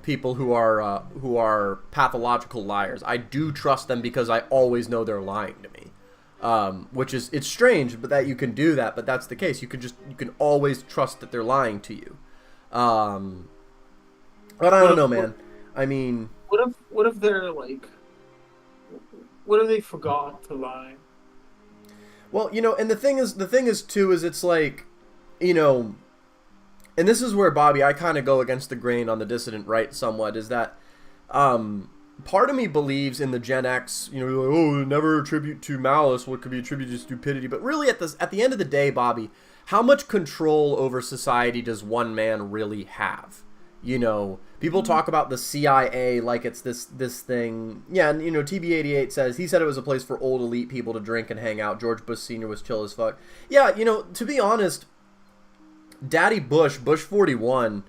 people who are pathological liars. I do trust them because I always know they're lying to me. Which is, it's strange, but that you can do that, but that's the case. You can always trust that they're lying to you. But I don't know, man. I mean, what if they're like, what if they forgot to lie? well, you know, and the thing is too, is it's like, you know, and this is where, Bobby, I kind of go against the grain on the dissident right somewhat, is that part of me believes in the Gen X, you know, like, oh, never attribute to malice what could be attributed to stupidity. But really, at the end of the day, Bobby, how much control over society does one man really have? You know, people talk about the CIA like it's this thing. Yeah, and, you know, TB88 says, he said it was a place for old elite people to drink and hang out. George Bush Sr. was chill as fuck. Yeah, you know, to be honest, Daddy Bush 41,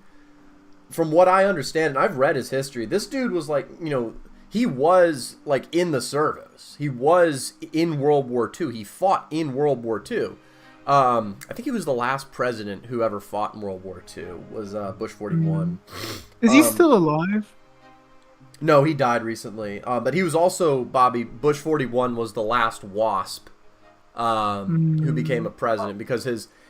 from what I understand, and I've read his history, this dude was like, he was like in the service. He was in World War II. He fought in World War II. I think he was the last president who ever fought in World War II. Was Bush 41? Is he still alive? No, he died recently. But he was also, Bobby, Bush 41 was the last WASP who became a president, because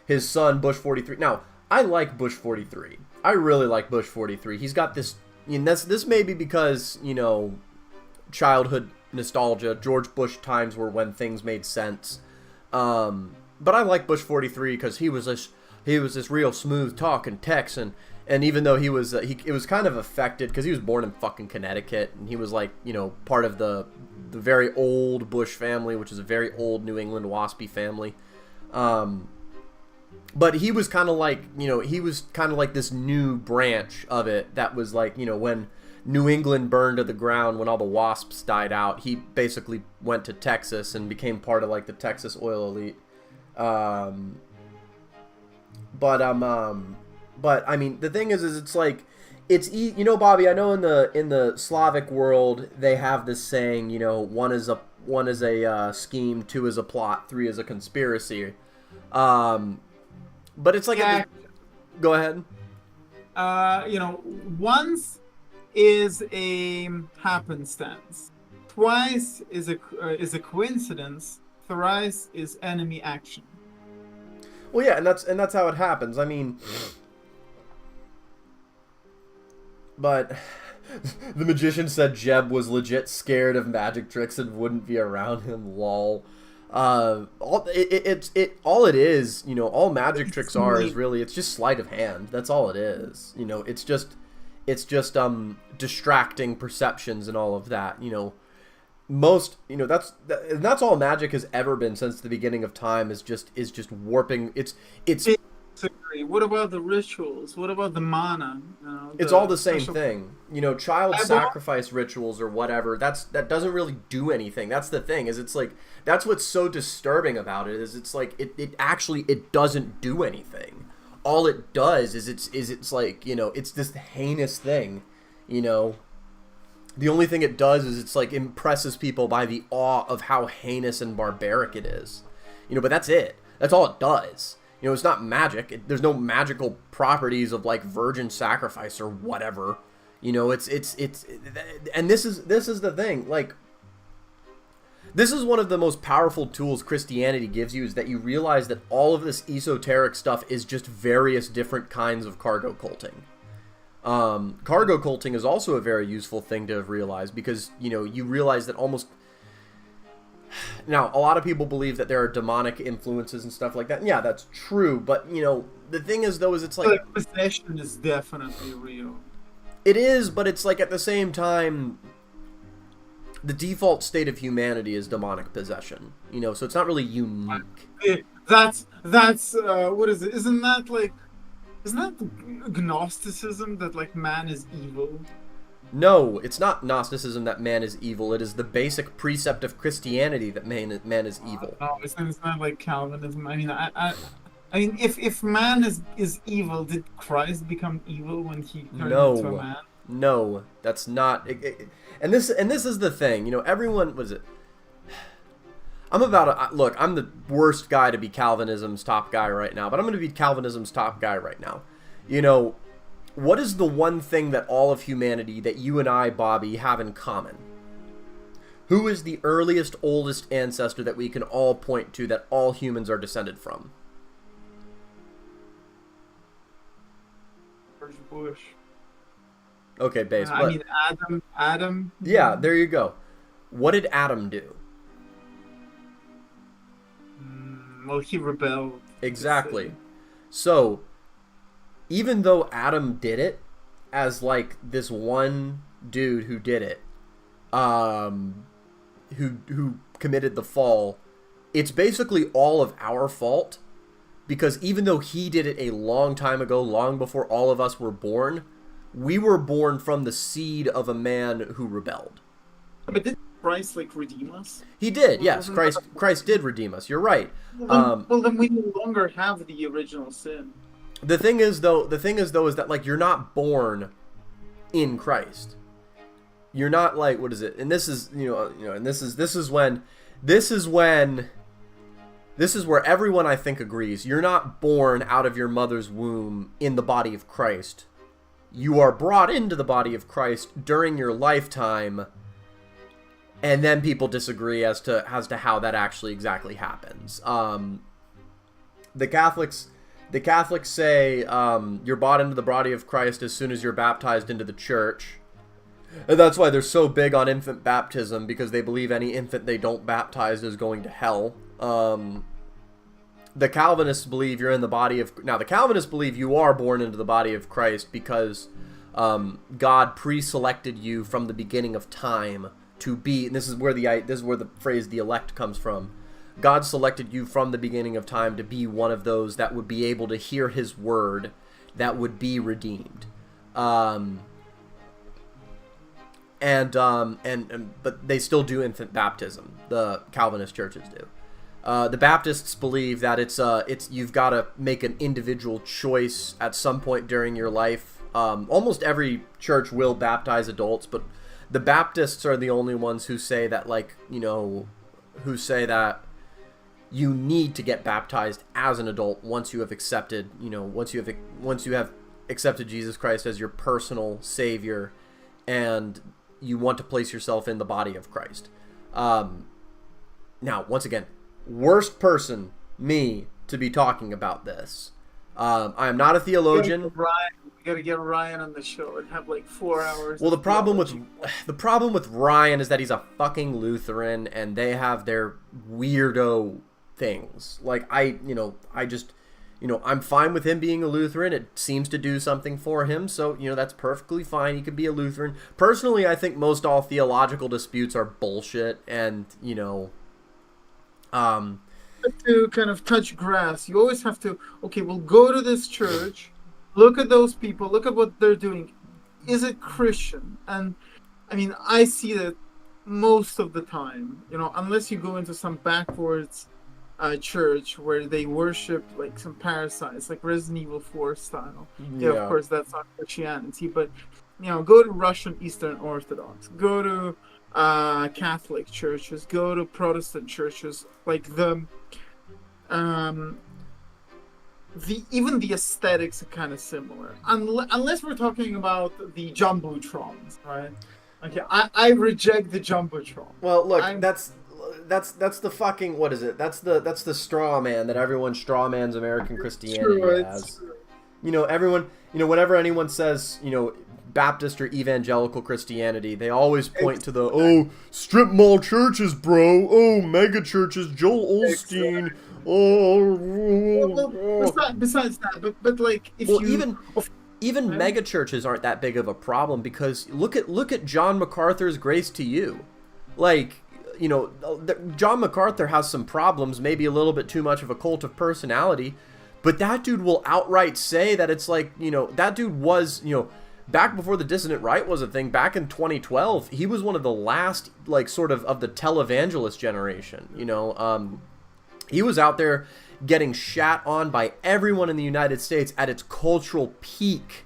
his son Bush 43. Now, I like Bush 43. I really like Bush 43. He's got this. This may be because childhood nostalgia. George Bush times were when things made sense. But I like Bush 43 because he was this real smooth talking Texan. And even though it was kind of affected because he was born in fucking Connecticut, and he was like, part of the very old Bush family, which is a very old New England waspy family. But he was kind of like, this new branch of it that was like, when New England burned to the ground, when all the wasps died out, he basically went to Texas and became part of like the Texas oil elite. But I mean, the thing is it's like, Bobby, I know in the Slavic world they have this saying, one is a scheme, two is a plot, three is a conspiracy. But it's like, go ahead. Once is a happenstance, twice is a coincidence, thrice is enemy action. Well, yeah, and that's how it happens. I mean, but the magician said Jeb was legit scared of magic tricks and wouldn't be around him. Lol. All it is, all magic tricks are is really, it's just sleight of hand. That's all it is. It's just distracting perceptions and all of that. That's all magic has ever been since the beginning of time, is just warping. It's what about the rituals? What about the mana? It's all the same thing. Child sacrifice rituals or whatever, that doesn't really do anything. That's the thing, is it's like, that's what's so disturbing about it, is it's like it doesn't do anything. All it does is it's like, it's this heinous thing, The only thing it does is it's like impresses people by the awe of how heinous and barbaric it is. But that's it. That's all it does. It's not magic. There's no magical properties of like virgin sacrifice or whatever. And this is the thing. Like, this is one of the most powerful tools Christianity gives you, is that you realize that all of this esoteric stuff is just various different kinds of cargo culting. Cargo culting is also a very useful thing to have realized, because, you realize that almost... Now, a lot of people believe that there are demonic influences and stuff like that. And yeah, that's true. But, the thing is, though, is it's like... Possession is definitely real. It is, but it's like, at the same time, the default state of humanity is demonic possession. So it's not really unique. That's what is it? Isn't that Gnosticism, that like man is evil? No, it's not Gnosticism that man is evil. It is the basic precept of Christianity that man is evil. No, it's not like Calvinism. I mean, if man is evil, did Christ become evil when he turned into a man? No, that's not. And this is the thing. Everyone was it. I'm the worst guy to be Calvinism's top guy right now, but I'm going to be Calvinism's top guy right now. What is the one thing that all of humanity, that you and I, Bobby, have in common? Who is the earliest, oldest ancestor that we can all point to that all humans are descended from? George Bush. Okay, base. I mean, Adam. Yeah, there you go. What did Adam do? Well, he rebelled. Exactly. So, even though Adam did it as like this one dude who did it, who committed the fall, it's basically all of our fault, because even though he did it a long time ago, long before all of us were born, we were born from the seed of a man who rebelled. But did Christ redeem us? He did, yes. Christ did redeem us. You're right. Well, then we no longer have the original sin. the thing is though is that like you're not born in Christ. You're not like, what is it? And this is and this is where everyone I think agrees. You're not born out of your mother's womb in the body of Christ. You are brought into the body of Christ during your lifetime, and then people disagree as to how that actually exactly happens. The Catholics say you're brought into the body of Christ as soon as you're baptized into the church. And that's why they're so big on infant baptism, because they believe any infant they don't baptize is going to hell. The Calvinists believe you're in the body of... Now, the Calvinists believe you are born into the body of Christ because God pre-selected you from the beginning of time to be... And this is where the phrase "the elect" comes from. God selected you from the beginning of time to be one of those that would be able to hear His word, that would be redeemed. But they still do infant baptism. The Calvinist churches do. The Baptists believe that it's you've got to make an individual choice at some point during your life. Almost every church will baptize adults, but the Baptists are the only ones who say that, you need to get baptized as an adult once you have accepted, once you have accepted Jesus Christ as your personal Savior, and you want to place yourself in the body of Christ. Now, once again, worst person, me, to be talking about this. I am not a theologian. We gotta get Ryan on the show and have like 4 hours. Well, the problem with Ryan is that he's a fucking Lutheran, and they have their weirdo things. Like, I'm fine with him being a Lutheran. It seems to do something for him, so, that's perfectly fine. He could be a Lutheran. Personally, I think most all theological disputes are bullshit, and, to kind of touch grass, you always have to, okay, we'll go to this church, look at those people, look at what they're doing. Is it Christian? And, I see that most of the time, unless you go into some backwards church where they worship like some parasites, like Resident Evil 4 style. Yeah, of course that's not Christianity, but go to Russian Eastern Orthodox, go to Catholic churches, go to Protestant churches, like even the aesthetics are kind of similar, unless we're talking about the jumbotrons, right? Okay, I reject the jumbotron. Well, look, that's the fucking, what is it? That's the straw man that everyone straw mans American Christianity as. Everyone, whenever anyone says, Baptist or evangelical Christianity, they always point to the strip mall churches, bro. Mega churches, Joel Osteen. Besides that, but like, even mega churches aren't that big of a problem, because look at John MacArthur's Grace to You. Like, John MacArthur has some problems, maybe a little bit too much of a cult of personality, but that dude will outright say that it's like, that dude was, back before the dissident right was a thing, back in 2012, he was one of the last, like, sort of the televangelist generation, he was out there getting shat on by everyone in the United States at its cultural peak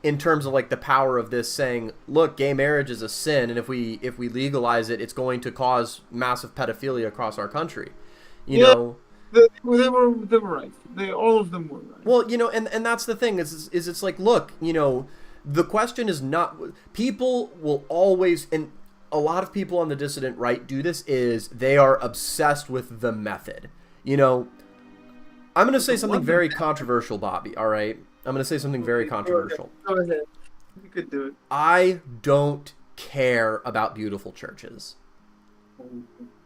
in terms of like the power of this, saying, look, gay marriage is a sin, and if we legalize it, it's going to cause massive pedophilia across our country. They were right. All of them were right. Well, and that's the thing is it's like, look, the question is not, people will always, and a lot of people on the dissident right do this, is they are obsessed with the method. I'm going to say something very controversial, Bobby, all right? I'm going to say something very controversial. Go ahead. You could do it. I don't care about beautiful churches.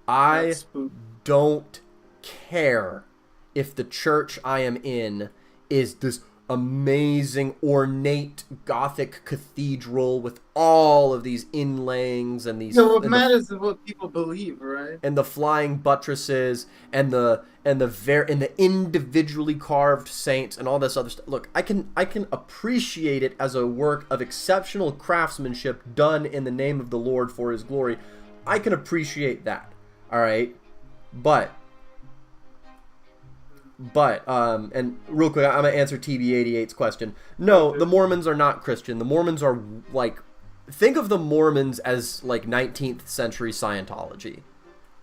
I don't care if the church I am in is this amazing, ornate, Gothic cathedral with all of these inlayings and these... So what matters is what people believe, right? And the flying buttresses and the individually carved saints and all this other stuff. Look, I can appreciate it as a work of exceptional craftsmanship done in the name of the Lord for His glory. I can appreciate that, all right? But But and real quick, I'm gonna answer TB88's question. No, the Mormons are not Christian. The Mormons are like, think of the Mormons as like 19th century Scientology.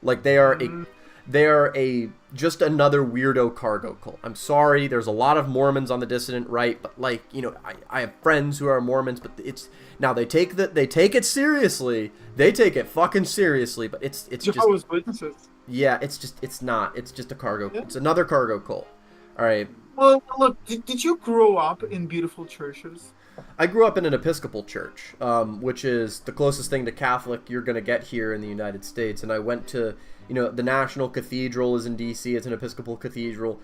Like they are a just another weirdo cargo cult. I'm sorry, there's a lot of Mormons on the dissident right, but like, you know, I have friends who are Mormons, but it's now they take it seriously. They take it fucking seriously, but it's Jehovah's just Witnesses. yeah, it's not. It's just a cargo. Yeah. It's another cargo cult. All right. Well, look, did you grow up in beautiful churches? I grew up in an Episcopal church, which is the closest thing to Catholic you're going to get here in the United States. And I went to, you know, the National Cathedral is in D.C. It's an Episcopal cathedral.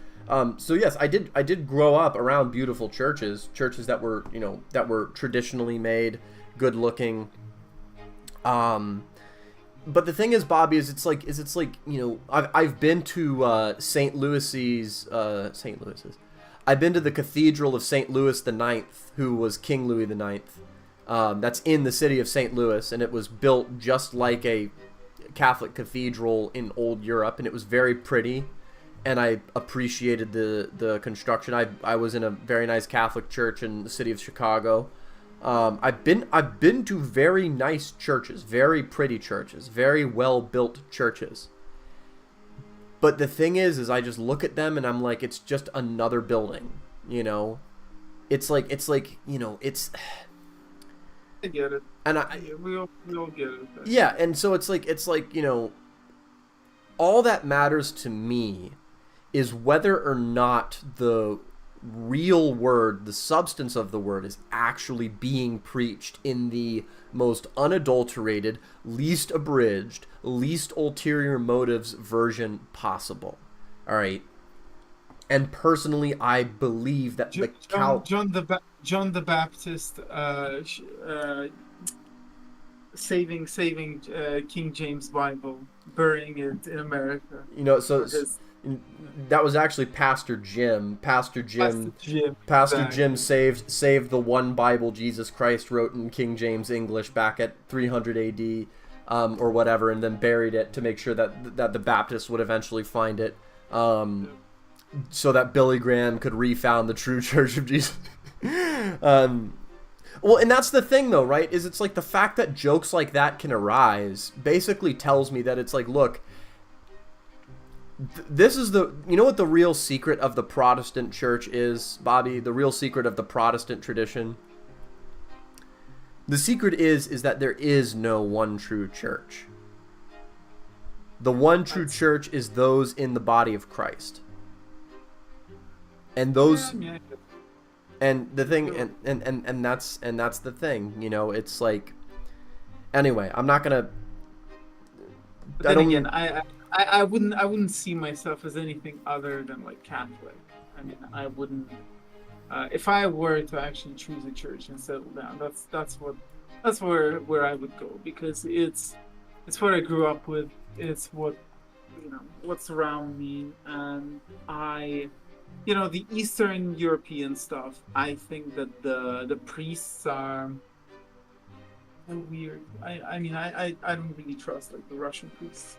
So yes, I did grow up around beautiful churches that were, you know, that were traditionally made, good looking. But the thing is, Bobby, it's like you know, I've been to St. Louis's. I've been to the Cathedral of St. Louis the Ninth, who was King Louis the Ninth. That's in the city of St. Louis, and it was built just like a Catholic cathedral in old Europe, and it was very pretty. And I appreciated the construction. I was in a very nice Catholic church in the city of Chicago. I've been to very nice churches, very pretty churches, very well built churches. But the thing is I just look at them and I'm like, it's just another building, you know. It's like you know, it's. I get it. And we all get it. Yeah, and so it's like you know, all that matters to me is whether or not the real word, the substance of the word, is actually being preached in the most unadulterated, least abridged, least ulterior motives version possible. All right. And personally, I believe that John the Baptist saving King James Bible, burying it in America. You know, so that was actually Pastor Jim. Pastor Jim saved the one Bible Jesus Christ wrote in King James English back at 300 AD or whatever, and then buried it to make sure that the Baptists would eventually find it, so that Billy Graham could refound the true Church of Jesus. Well, and that's the thing, though, right? Is it's like the fact that jokes like that can arise basically tells me that it's like, look. This is you know what the real secret of the Protestant church is, Bobby? The real secret of the Protestant tradition? The secret is that there is no one true church. The one true church is those in the body of Christ. And those and the thing and that's the thing, you know, it's like anyway, I'm not going to I wouldn't see myself as anything other than like Catholic. I mean, I wouldn't. If I were to actually choose a church and settle down, that's where I would go, because it's what I grew up with. It's what, you know, what's around me, and you know, the Eastern European stuff. I think that the priests are weird. I mean, I don't really trust like the Russian priests.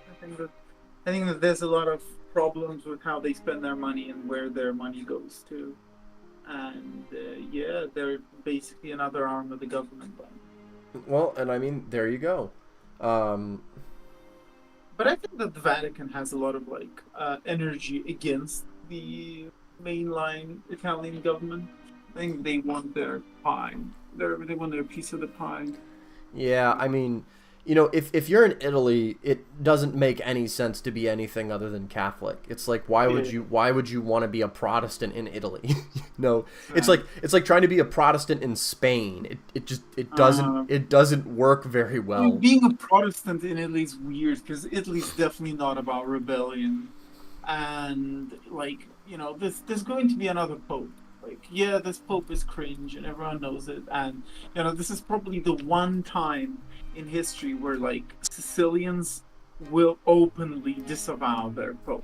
I think that there's a lot of problems with how they spend their money and where their money goes to. And yeah, they're basically another arm of the government. Well, and I mean, there you go. But I think that the Vatican has a lot of like energy against the mainline Italian government. I think they want their pie. They want their piece of the pie. Yeah, I mean, you know, if you're in Italy, it doesn't make any sense to be anything other than Catholic. It's like, why would you want to be a Protestant in Italy? No, it's like trying to be a Protestant in Spain. It doesn't work very well. Being a Protestant in Italy is weird, because Italy's definitely not about rebellion, and like, you know, there's going to be another pope. Like, yeah, this pope is cringe and everyone knows it, and you know, this is probably the one time in history where like Sicilians will openly disavow their pope.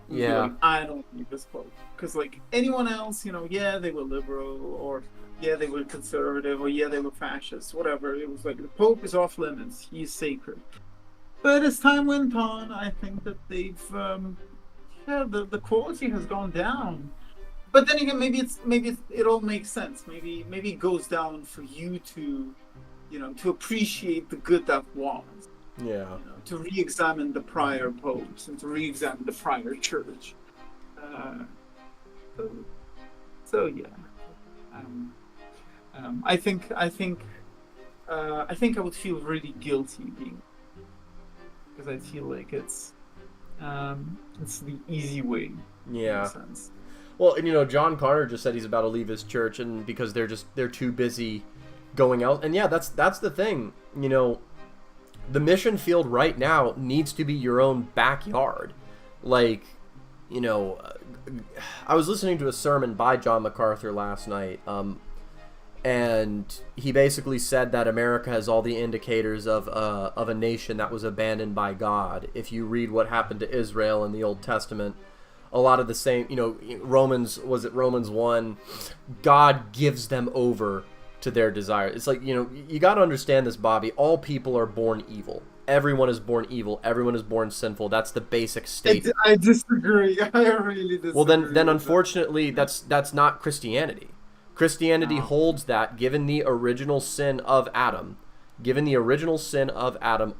Yeah, like, I don't need this pope, because like anyone else, you know, yeah, they were liberal, or yeah, they were conservative, or yeah, they were fascist, whatever. It was like the pope is off limits, he's sacred. But as time went on, I think that they've yeah, the quality has gone down. But then again, it all makes sense. Maybe it goes down for you to, to appreciate the good that was. Yeah. To re-examine the prior popes and to re-examine the prior church. Uh, so, so yeah, um, I think I would feel really guilty being, because I feel like it's the easy way, in a Yeah. sense. Well, and John Connor just said he's about to leave his church, and because they're too busy going out. And yeah, that's the thing. The mission field right now needs to be your own backyard. Like, I was listening to a sermon by John MacArthur last night, and he basically said that America has all the indicators of a nation that was abandoned by God. If you read what happened to Israel in the Old Testament, a lot of the same, Romans 1, God gives them over to their desire. It's like, you got to understand this, Bobby. All people are born evil. Everyone is born evil. Everyone is born sinful. That's the basic state. I disagree. I really disagree. Well, then unfortunately, that's not Christianity. Christianity holds that given the original sin of Adam,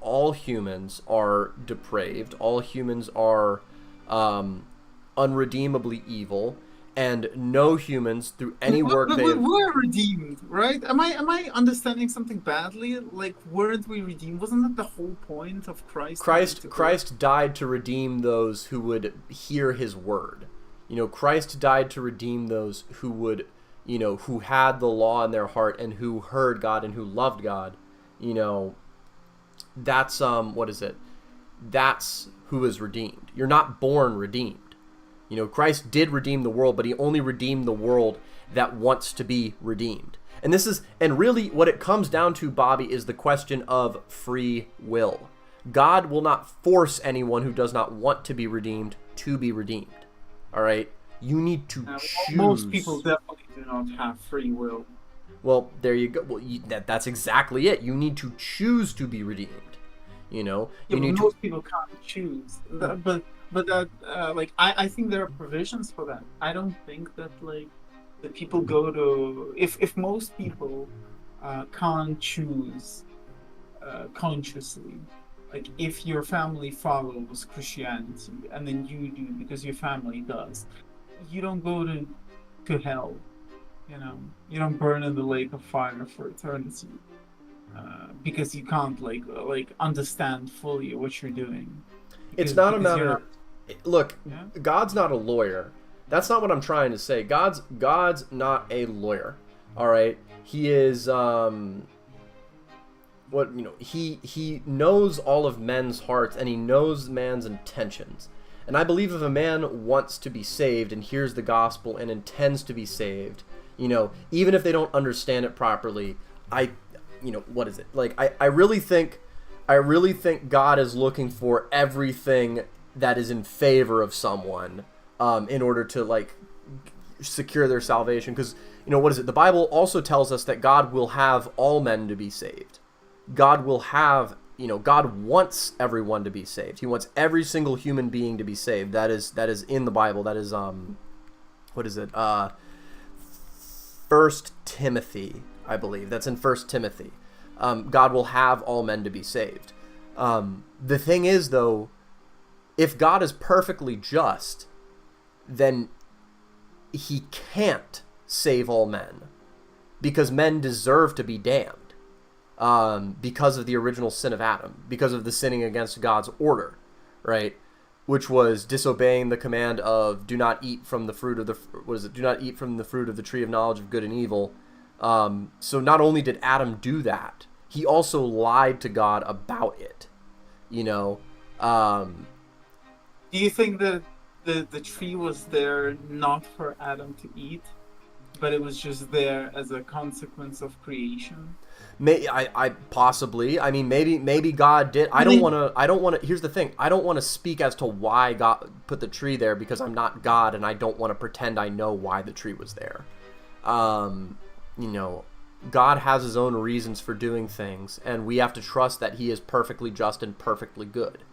all humans are depraved. All humans are unredeemably evil, and no humans through any work but they we were redeemed, right? Am I understanding something badly? Like, weren't we redeemed? Wasn't that the whole point of Christ? Christ died to redeem those who would hear his word. Christ died to redeem those who would, who had the law in their heart and who heard God and who loved God. That's what is it? That's who is redeemed. You're not born redeemed. Christ did redeem the world, but he only redeemed the world that wants to be redeemed. And really what it comes down to, Bobby, is the question of free will. God will not force anyone who does not want to be redeemed to be redeemed. All right? You need to choose. Most people definitely do not have free will. Well, there you go. Well, that's exactly it. You need to choose to be redeemed. Most people can't choose. But that, I think there are provisions for that. I don't think that, that people go to, if most people can't choose consciously, like if your family follows Christianity and then you do because your family does, you don't go to hell. You don't burn in the lake of fire for eternity because you can't understand fully what you're doing. It's not a matter. Look, yeah? God's not a lawyer. That's not what I'm trying to say. God's not a lawyer. All right, he is he knows all of men's hearts and he knows man's intentions. And I believe if a man wants to be saved and hears the gospel and intends to be saved, even if they don't understand it properly, what is it? I really think God is looking for everything that is in favor of someone in order to secure their salvation. Because what is it? The Bible also tells us that God will have all men to be saved. God will have, God wants everyone to be saved. He wants every single human being to be saved. That is in the Bible. That is what is it? 1 Timothy, I believe. That's in 1 Timothy. God will have all men to be saved. The thing is, though, if God is perfectly just, then he can't save all men, because men deserve to be damned because of the original sin of Adam, because of the sinning against God's order, right? Which was disobeying the command of do not eat from the fruit of the tree of knowledge of good and evil. So not only did Adam do that, he also lied to God about it. Do you think that the tree was there not for Adam to eat, but it was just there as a consequence of creation? I possibly. I mean, maybe God did. I don't want to. Here's the thing. I don't want to speak as to why God put the tree there, because I'm not God, and I don't want to pretend I know why the tree was there. God has his own reasons for doing things, and we have to trust that he is perfectly just and perfectly good.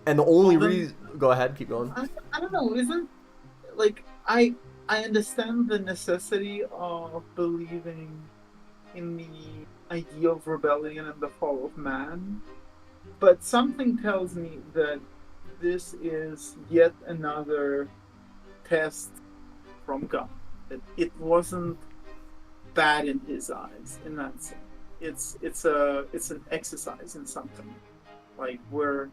And the only Well, then reason, go ahead, keep going. I don't know. Isn't like I understand the necessity of believing in the idea of rebellion and the fall of man, but something tells me that this is yet another test from God. That it wasn't bad in His eyes in that sense. It's an exercise in something like where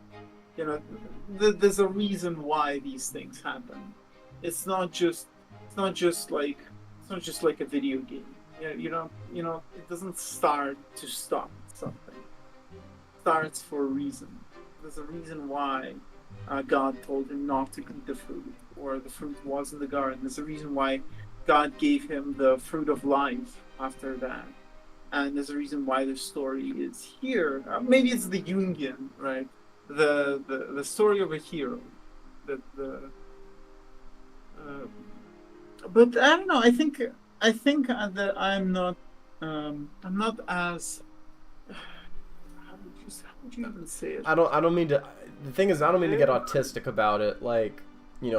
there's a reason why these things happen. It's not just it's not just like it's not just like a video game. It doesn't start to stop something. It starts for a reason. There's a reason why God told him not to eat the fruit, or the fruit was in the garden. There's a reason why God gave him the fruit of life after that. And there's a reason why the story is here. Maybe it's the Jungian, right? The story of a hero. The uh, but I don't know. I think that I'm not as how would you even say it? I don't mean to. The thing is, I don't mean to get autistic about it. Like,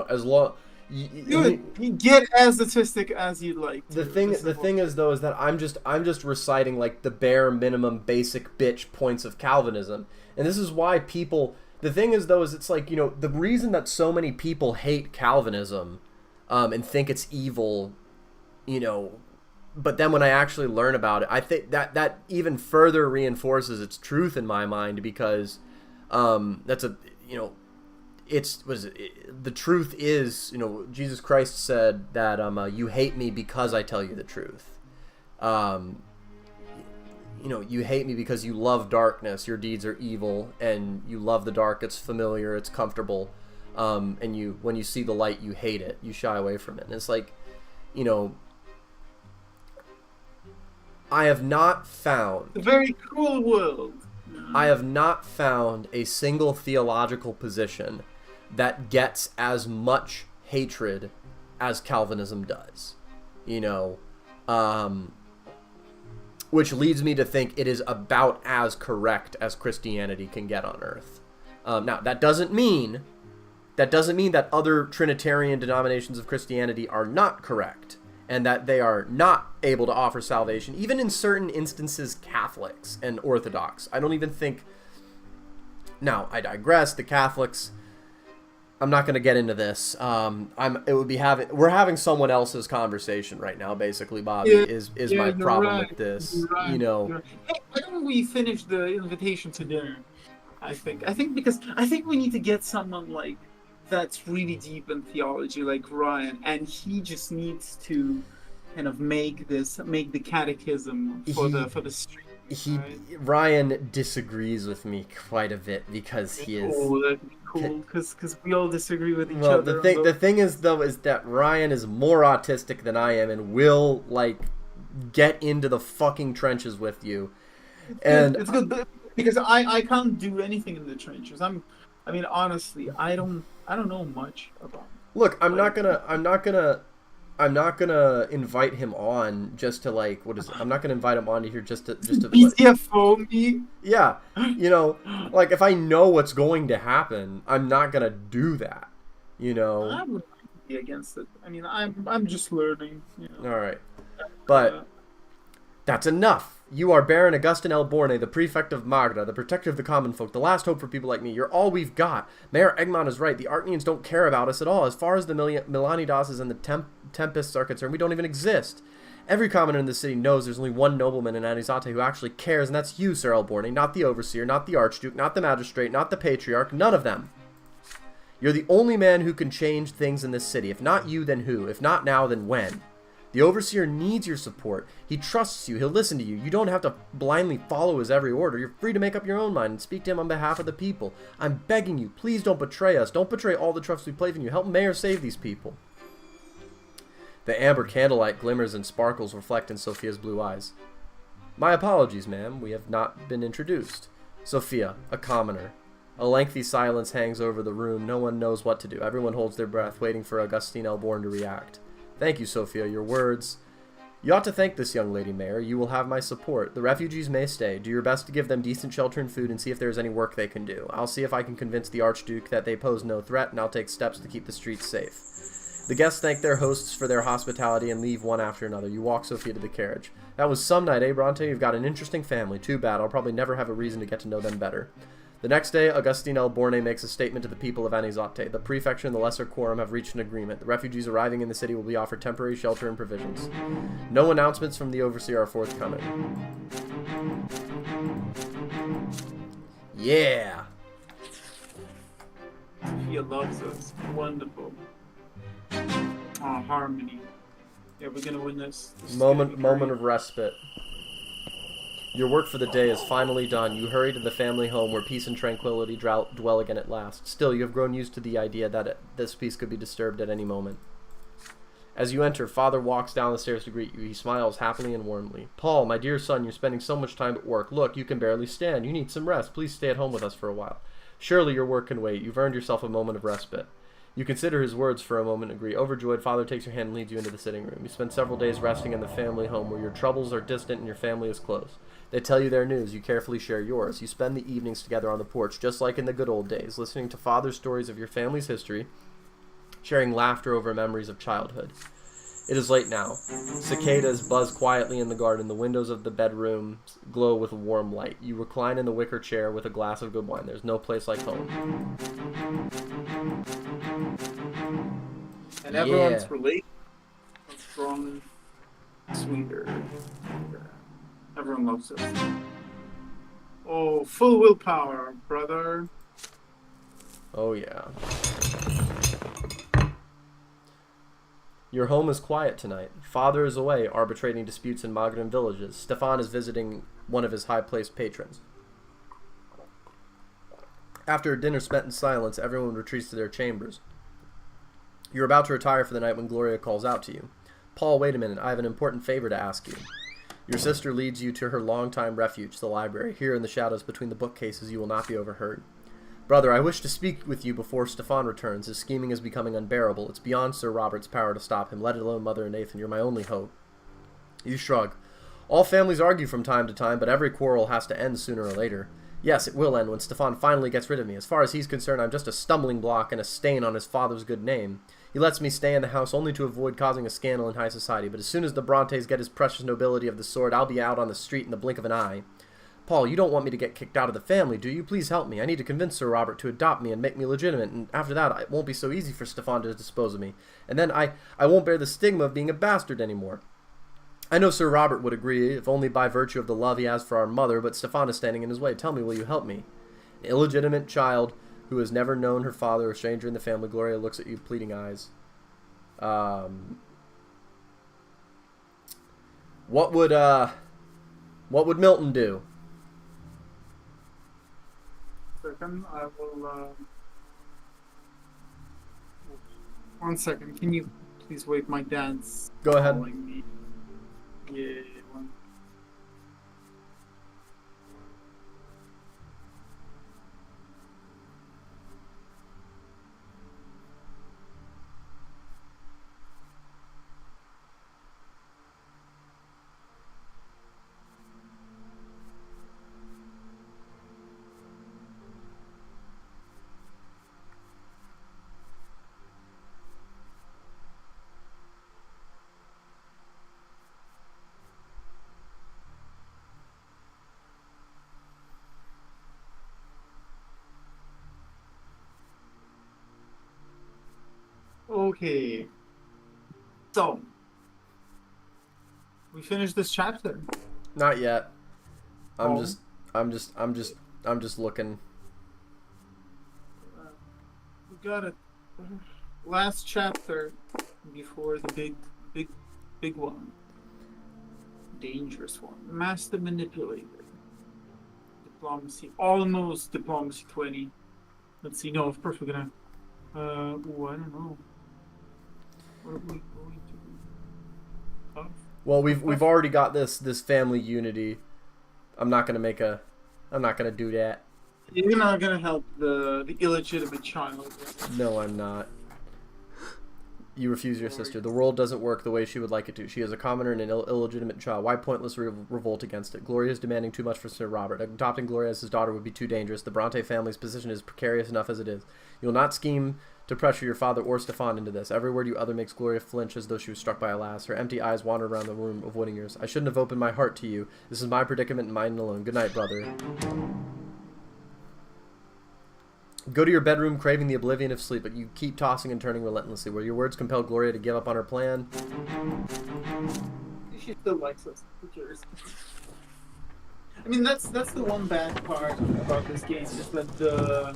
as long. You get as autistic as you'd like to. The thing is though is that I'm just reciting like the bare minimum basic bitch points of Calvinism, and this is why people. The thing is though is it's like the reason that so many people hate Calvinism, and think it's evil, but then when I actually learn about it, I think that even further reinforces its truth in my mind, because that's a it's what is it? The truth is, Jesus Christ said that you hate me because I tell you the truth. You hate me because you love darkness. Your deeds are evil, and you love the dark. It's familiar. It's comfortable. And when you see the light, you hate it. You shy away from it. And it's like, I have not found a very cruel world. I have not found a single theological position that gets as much hatred as Calvinism does, which leads me to think it is about as correct as Christianity can get on earth. Now, that doesn't mean that other Trinitarian denominations of Christianity are not correct, and that they are not able to offer salvation, even in certain instances, Catholics and Orthodox. I don't even think... Now, I digress. The Catholics... I'm not going to get into this. We're having someone else's conversation right now, basically, Bobby, is my problem with this. Right. Hey, why don't we finish the invitation to dinner? I think because I think we need to get someone like that's really deep in theology, like Ryan, and he just needs to kind of make the catechism for the street. Ryan disagrees with me quite a bit because he is. Oh, that'd be cool because we all disagree with each other. The thing is though is that Ryan is more autistic than I am and will get into the fucking trenches with you. It's good because I can't do anything in the trenches. Honestly, I don't know much about it. Look, I'm not gonna invite him on just to I'm not gonna invite him on to here just to BTFO me. Yeah, if I know what's going to happen, I'm not gonna do that. I would be against it. I'm just learning. All right, but that's enough. You are Baron Augustin L. Borne, the prefect of Magda, the protector of the common folk, the last hope for people like me. You're all we've got. Mayor Egmont is right. The Arcanians don't care about us at all. As far as the Melanidases and the Tempests are concerned, we don't even exist. Every commoner in the city knows there's only one nobleman in Anizate who actually cares, and that's you, Sir Elborne, not the overseer, not the archduke, not the magistrate, not the patriarch, none of them. You're the only man who can change things in this city. If not you, then who? If not now, then when? The overseer needs your support. He trusts you. He'll listen to you. You don't have to blindly follow his every order. You're free to make up your own mind and speak to him on behalf of the people. I'm begging you, please don't betray us. Don't betray all the trust we place in you. Help Mayor save these people. The amber candlelight glimmers and sparkles reflect in Sophia's blue eyes. My apologies, ma'am. We have not been introduced. Sophia, a commoner. A lengthy silence hangs over the room. No one knows what to do. Everyone holds their breath, waiting for Augustine Elborne to react. Thank you, Sophia. Your words You ought to thank this young lady, Mayor. You will have my support. The refugees may stay. Do your best to give them decent shelter and food and see if there is any work they can do. I'll see if I can convince the Archduke that they pose no threat, and I'll take steps to keep the streets safe. The guests thank their hosts for their hospitality and leave one after another. You walk Sophia to the carriage. That was some night, eh, Brante? You've got an interesting family. Too bad. I'll probably never have a reason to get to know them better. The next day, Augustine L. Borne makes a statement to the people of Anizote. The prefecture and the lesser quorum have reached an agreement. The refugees arriving in the city will be offered temporary shelter and provisions. No announcements from the overseer are forthcoming. Yeah! Sophia loves us. Wonderful. Oh, harmony. Yeah, we're gonna win this. Moment of respite. Your work for the day is finally done. You hurry to the family home where peace and tranquility dwell again at last. Still, you have grown used to the idea that this peace could be disturbed at any moment. As you enter, Father walks down the stairs to greet you. He smiles happily and warmly. Paul, my dear son, you're spending so much time at work. Look, you can barely stand. You need some rest. Please stay at home with us for a while. Surely your work can wait. You've earned yourself a moment of respite. You consider his words for a moment and agree. Overjoyed, Father takes your hand and leads you into the sitting room. You spend several days resting in the family home where your troubles are distant and your family is close. They tell you their news. You carefully share yours. You spend the evenings together on the porch, just like in the good old days, listening to Father's stories of your family's history, sharing laughter over memories of childhood. It is late now. Cicadas buzz quietly in the garden. The windows of the bedroom glow with warm light. You recline in the wicker chair with a glass of good wine. There's no place like home. And everyone's related. Strong, sweeter. Everyone loves us. Oh, full willpower, brother. Oh, yeah. Your home is quiet tonight. Father is away arbitrating disputes in Maghreb villages. Stefan is visiting one of his high-placed patrons. After a dinner spent in silence, everyone retreats to their chambers. You're about to retire for the night when Gloria calls out to you. Paul, wait a minute. I have an important favor to ask you. Your sister leads you to her longtime refuge, the library. Here in the shadows between the bookcases, you will not be overheard. Brother, I wish to speak with you before Stefan returns. His scheming is becoming unbearable. It's beyond Sir Robert's power to stop him, let alone Mother and Nathan. You're my only hope. You shrug. All families argue from time to time, but every quarrel has to end sooner or later. Yes, it will end when Stefan finally gets rid of me. As far as he's concerned, I'm just a stumbling block and a stain on his father's good name. He lets me stay in the house only to avoid causing a scandal in high society, but as soon as the Brontes get his precious nobility of the sword, I'll be out on the street in the blink of an eye. Paul, you don't want me to get kicked out of the family, do you? Please help me. I need to convince Sir Robert to adopt me and make me legitimate, and after that, it won't be so easy for Stefan to dispose of me. And then I won't bear the stigma of being a bastard anymore. I know Sir Robert would agree, if only by virtue of the love he has for our mother, but Stefan is standing in his way. Tell me, will you help me? An illegitimate child who has never known her father, a stranger in the family. Gloria looks at you, pleading eyes. What would Milton do? Second, I will. 1 second. Can you please wait? My dad's Go ahead. calling me. Yeah. Okay. So, we finished this chapter. Not yet. I'm Oh. just looking. We got it. Last chapter before the big one. Dangerous one. Master manipulator. Diplomacy. Almost diplomacy 20. Let's see. No, of course we're gonna. I don't know. What are we going to do? Well, we've already got this family unity. I'm not gonna do that. You're not gonna help the illegitimate child. No, I'm not. You refuse your sister. The world doesn't work the way she would like it to. She is a commoner and an illegitimate child. Why pointless revolt against it? Gloria is demanding too much for Sir Robert. Adopting Gloria as his daughter would be too dangerous. The Brante family's position is precarious enough as it is. You will not scheme to pressure your father or Stefan into this. Every word you utter makes Gloria flinch as though she was struck by a lass. Her empty eyes wander around the room, avoiding yours. I shouldn't have opened my heart to you. This is my predicament and mine alone. Good night, brother. Go to your bedroom craving the oblivion of sleep, but you keep tossing and turning relentlessly. Will your words compel Gloria to give up on her plan? She still likes us. Who cares? I mean, that's the one bad part about this game is that the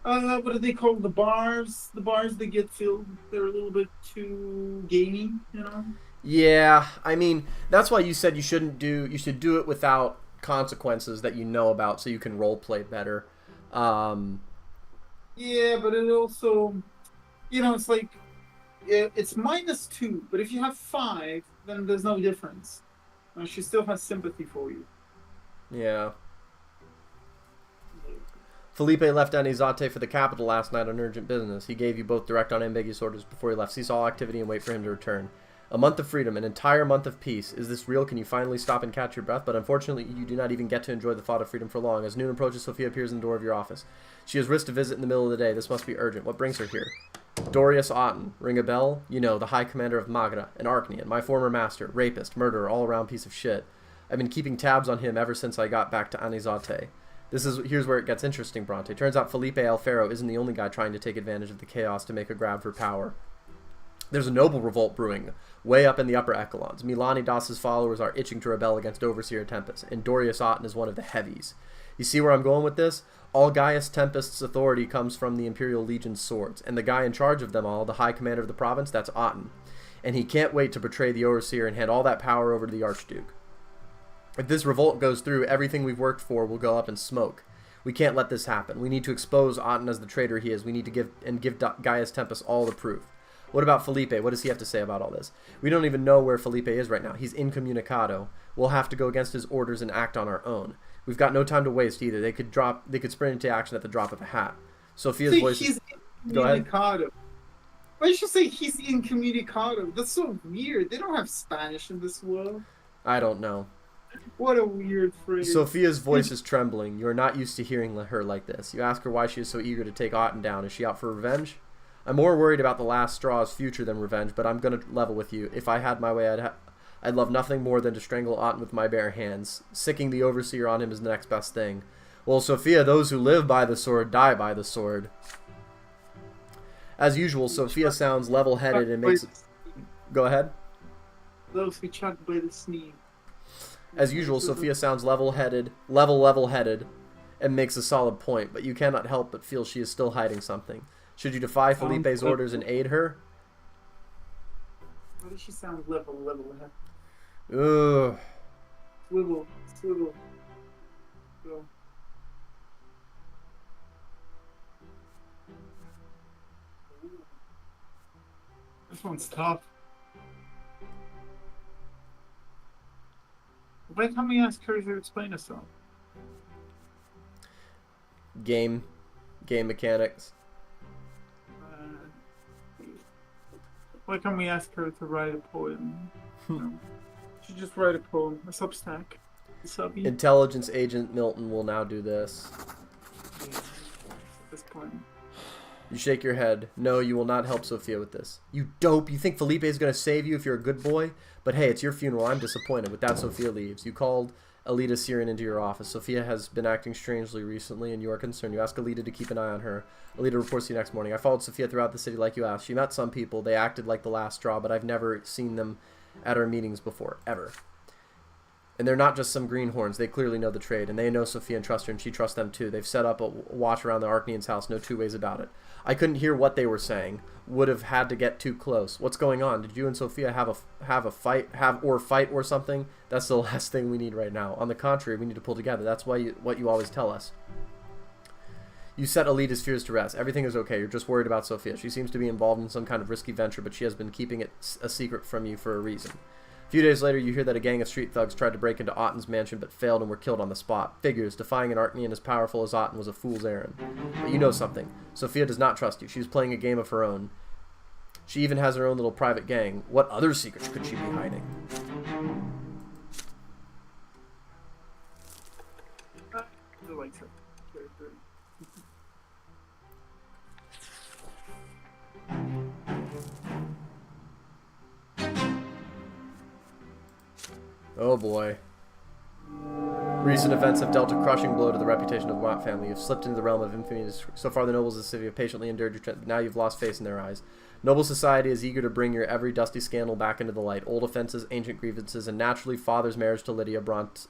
what do they call the bars? The bars that get filled, they're a little bit too gamey, you know? Yeah, I mean, that's why you said you should do it without consequences that you know about so you can role play better. Yeah, but it also, you know, it's like, it's -2, but if you have 5, then there's no difference. She still has sympathy for you. Yeah. Felipe left Anizate for the capital last night on urgent business. He gave you both direct unambiguous orders before he left. Cease all activity and wait for him to return. A month of freedom, an entire month of peace. Is this real? Can you finally stop and catch your breath? But unfortunately, you do not even get to enjoy the thought of freedom for long. As noon approaches, Sophia appears in the door of your office. She has risked a visit in the middle of the day. This must be urgent. What brings her here? Dorius Otten. Ring a bell? You know, the High Commander of Magra, an Archnean, my former master, rapist, murderer, all-around piece of shit. I've been keeping tabs on him ever since I got back to Anizate. Here's where it gets interesting, Brante. Turns out Felipe Alfaro isn't the only guy trying to take advantage of the chaos to make a grab for power. There's a noble revolt brewing, way up in the upper echelons. Milani Das's followers are itching to rebel against Overseer Tempest, and Dorius Otten is one of the heavies. You see where I'm going with this? All Gaius Tempest's authority comes from the Imperial Legion's swords, and the guy in charge of them all, the High Commander of the province, that's Otten. And he can't wait to betray the Overseer and hand all that power over to the Archduke. If this revolt goes through, everything we've worked for will go up in smoke. We can't let this happen. We need to expose Otten as the traitor he is. We need to give Gaius Tempest all the proof. What about Felipe? What does he have to say about all this? We don't even know where Felipe is right now. He's incommunicado. We'll have to go against his orders and act on our own. We've got no time to waste either. They could sprint into action at the drop of a hat. Sophia's voice is... Go ahead. Why should you say he's incommunicado? That's so weird. They don't have Spanish in this world. I don't know. What a weird phrase. Sophia's voice is trembling. You are not used to hearing her like this. You ask her why she is so eager to take Otten down. Is she out for revenge? I'm more worried about the last straw's future than revenge, but I'm going to level with you. If I had my way, I'd love nothing more than to strangle Otten with my bare hands. Sicking the Overseer on him is the next best thing. Well, Sophia, those who live by the sword die by the sword. As usual, Sophia sounds level-headed and makes... Go ahead. Those who chuck by the sneeze. As usual, Sophia sounds level-headed, and makes a solid point, but you cannot help but feel she is still hiding something. Should you defy Felipe's orders and aid her? Why does she sound level-headed? Ugh. Swivel. Go. This one's tough. Why can't we ask her to explain herself? Game mechanics. Why can't we ask her to write a poem? She just write a poem, a Substack. Intelligence agent Milton will now do this. Yeah, at this point. You shake your head. No, you will not help Sophia with this. You dope. You think Felipe is going to save you if you're a good boy? But hey, it's your funeral. I'm disappointed. With that, Sophia leaves. You called Alita Siren into your office. Sophia has been acting strangely recently, and you are concerned. You ask Alita to keep an eye on her. Alita reports to you next morning. I followed Sophia throughout the city like you asked. She met some people. They acted like the last straw, but I've never seen them at our meetings before, ever. And they're not just some greenhorns. They clearly know the trade, and they know Sophia and trust her, and she trusts them too. They've set up a watch around the Archnean's house. No two ways about it. I couldn't hear what they were saying. Would have had to get too close. What's going on? Did you and Sophia have a fight or something? That's the last thing we need right now. On the contrary, we need to pull together. That's what you always tell us. You set Alita's fears to rest. Everything is okay. You're just worried about Sophia. She seems to be involved in some kind of risky venture, but she has been keeping it a secret from you for a reason. A few days later, you hear that a gang of street thugs tried to break into Otten's mansion but failed and were killed on the spot. Figures, defying an Archnean as powerful as Otten was a fool's errand. But you know something. Sophia does not trust you. She's playing a game of her own. She even has her own little private gang. What other secrets could she be hiding? I like her character. Oh boy. Recent events have dealt a crushing blow to the reputation of the Watt family. You've slipped into the realm of infamy. So far, the nobles of the city have patiently endured your trend, but now you've lost face in their eyes. Noble society is eager to bring your every dusty scandal back into the light. Old offenses, ancient grievances, and naturally father's marriage to Lydia Brante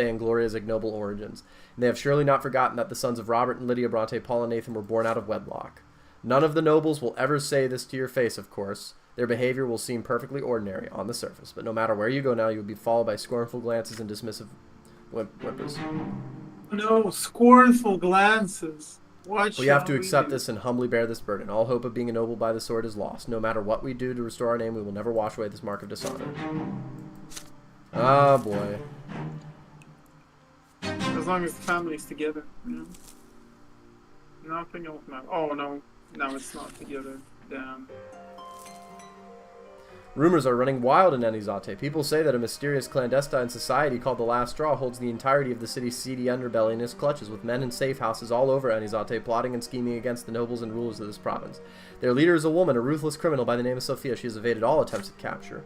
and Gloria's ignoble origins. And they have surely not forgotten that the sons of Robert and Lydia Bronte, Paul and Nathan, were born out of wedlock. None of the nobles will ever say this to your face, of course. Their behavior will seem perfectly ordinary on the surface, but no matter where you go now, you will be followed by scornful glances and dismissive whimpers. No, scornful glances. What We have to accept this and humbly bear this burden. All hope of being a noble by the sword is lost. No matter what we do to restore our name, we will never wash away this mark of dishonor. Ah, boy. As long as the family's together, you know? Nothing else matters. Oh, no. No, it's not together. Damn. Rumors are running wild in Anizate. People say that a mysterious clandestine society called the Last Straw holds the entirety of the city's seedy underbelly in its clutches, with men in safe houses all over Anizate plotting and scheming against the nobles and rulers of this province. Their leader is a woman, a ruthless criminal by the name of Sophia. She has evaded all attempts at capture.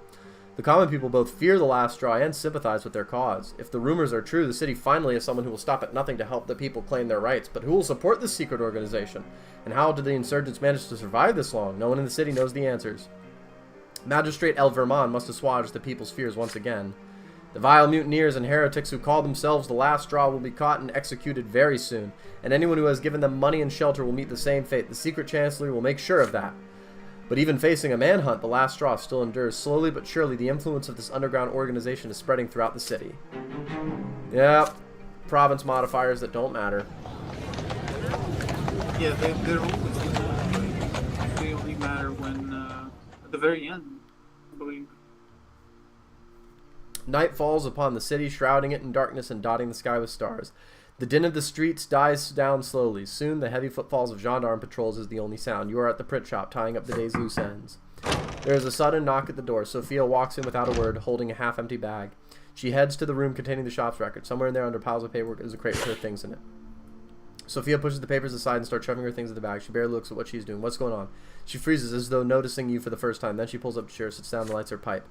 The common people both fear the Last Straw and sympathize with their cause. If the rumors are true, the city finally has someone who will stop at nothing to help the people claim their rights. But who will support this secret organization? And how did the insurgents manage to survive this long? No one in the city knows the answers. Magistrate El Verman must assuage the people's fears once again. The vile mutineers and heretics who call themselves the Last Straw will be caught and executed very soon, and anyone who has given them money and shelter will meet the same fate. The secret chancellor will make sure of that. But even facing a manhunt, the Last Straw still endures. Slowly but surely, the influence of this underground organization is spreading throughout the city. Yep, province modifiers that don't matter. Yeah, they're always like, they only matter when, at the very end, I believe. Night falls upon the city, shrouding it in darkness and dotting the sky with stars. The din of the streets dies down slowly. Soon the heavy footfalls of gendarme patrols is the only sound. You are at the print shop, tying up the day's loose ends. There is a sudden knock at the door. Sophia walks in without a word, holding a half-empty bag. She heads to the room containing the shop's record. Somewhere in there, under piles of paperwork, is a crate with her things in it. Sophia pushes the papers aside and starts shoving her things in the bag. She barely looks at what she's doing. What's going on? She freezes as though noticing you for the first time. Then she pulls up a chair, sits down, and lights her pipe.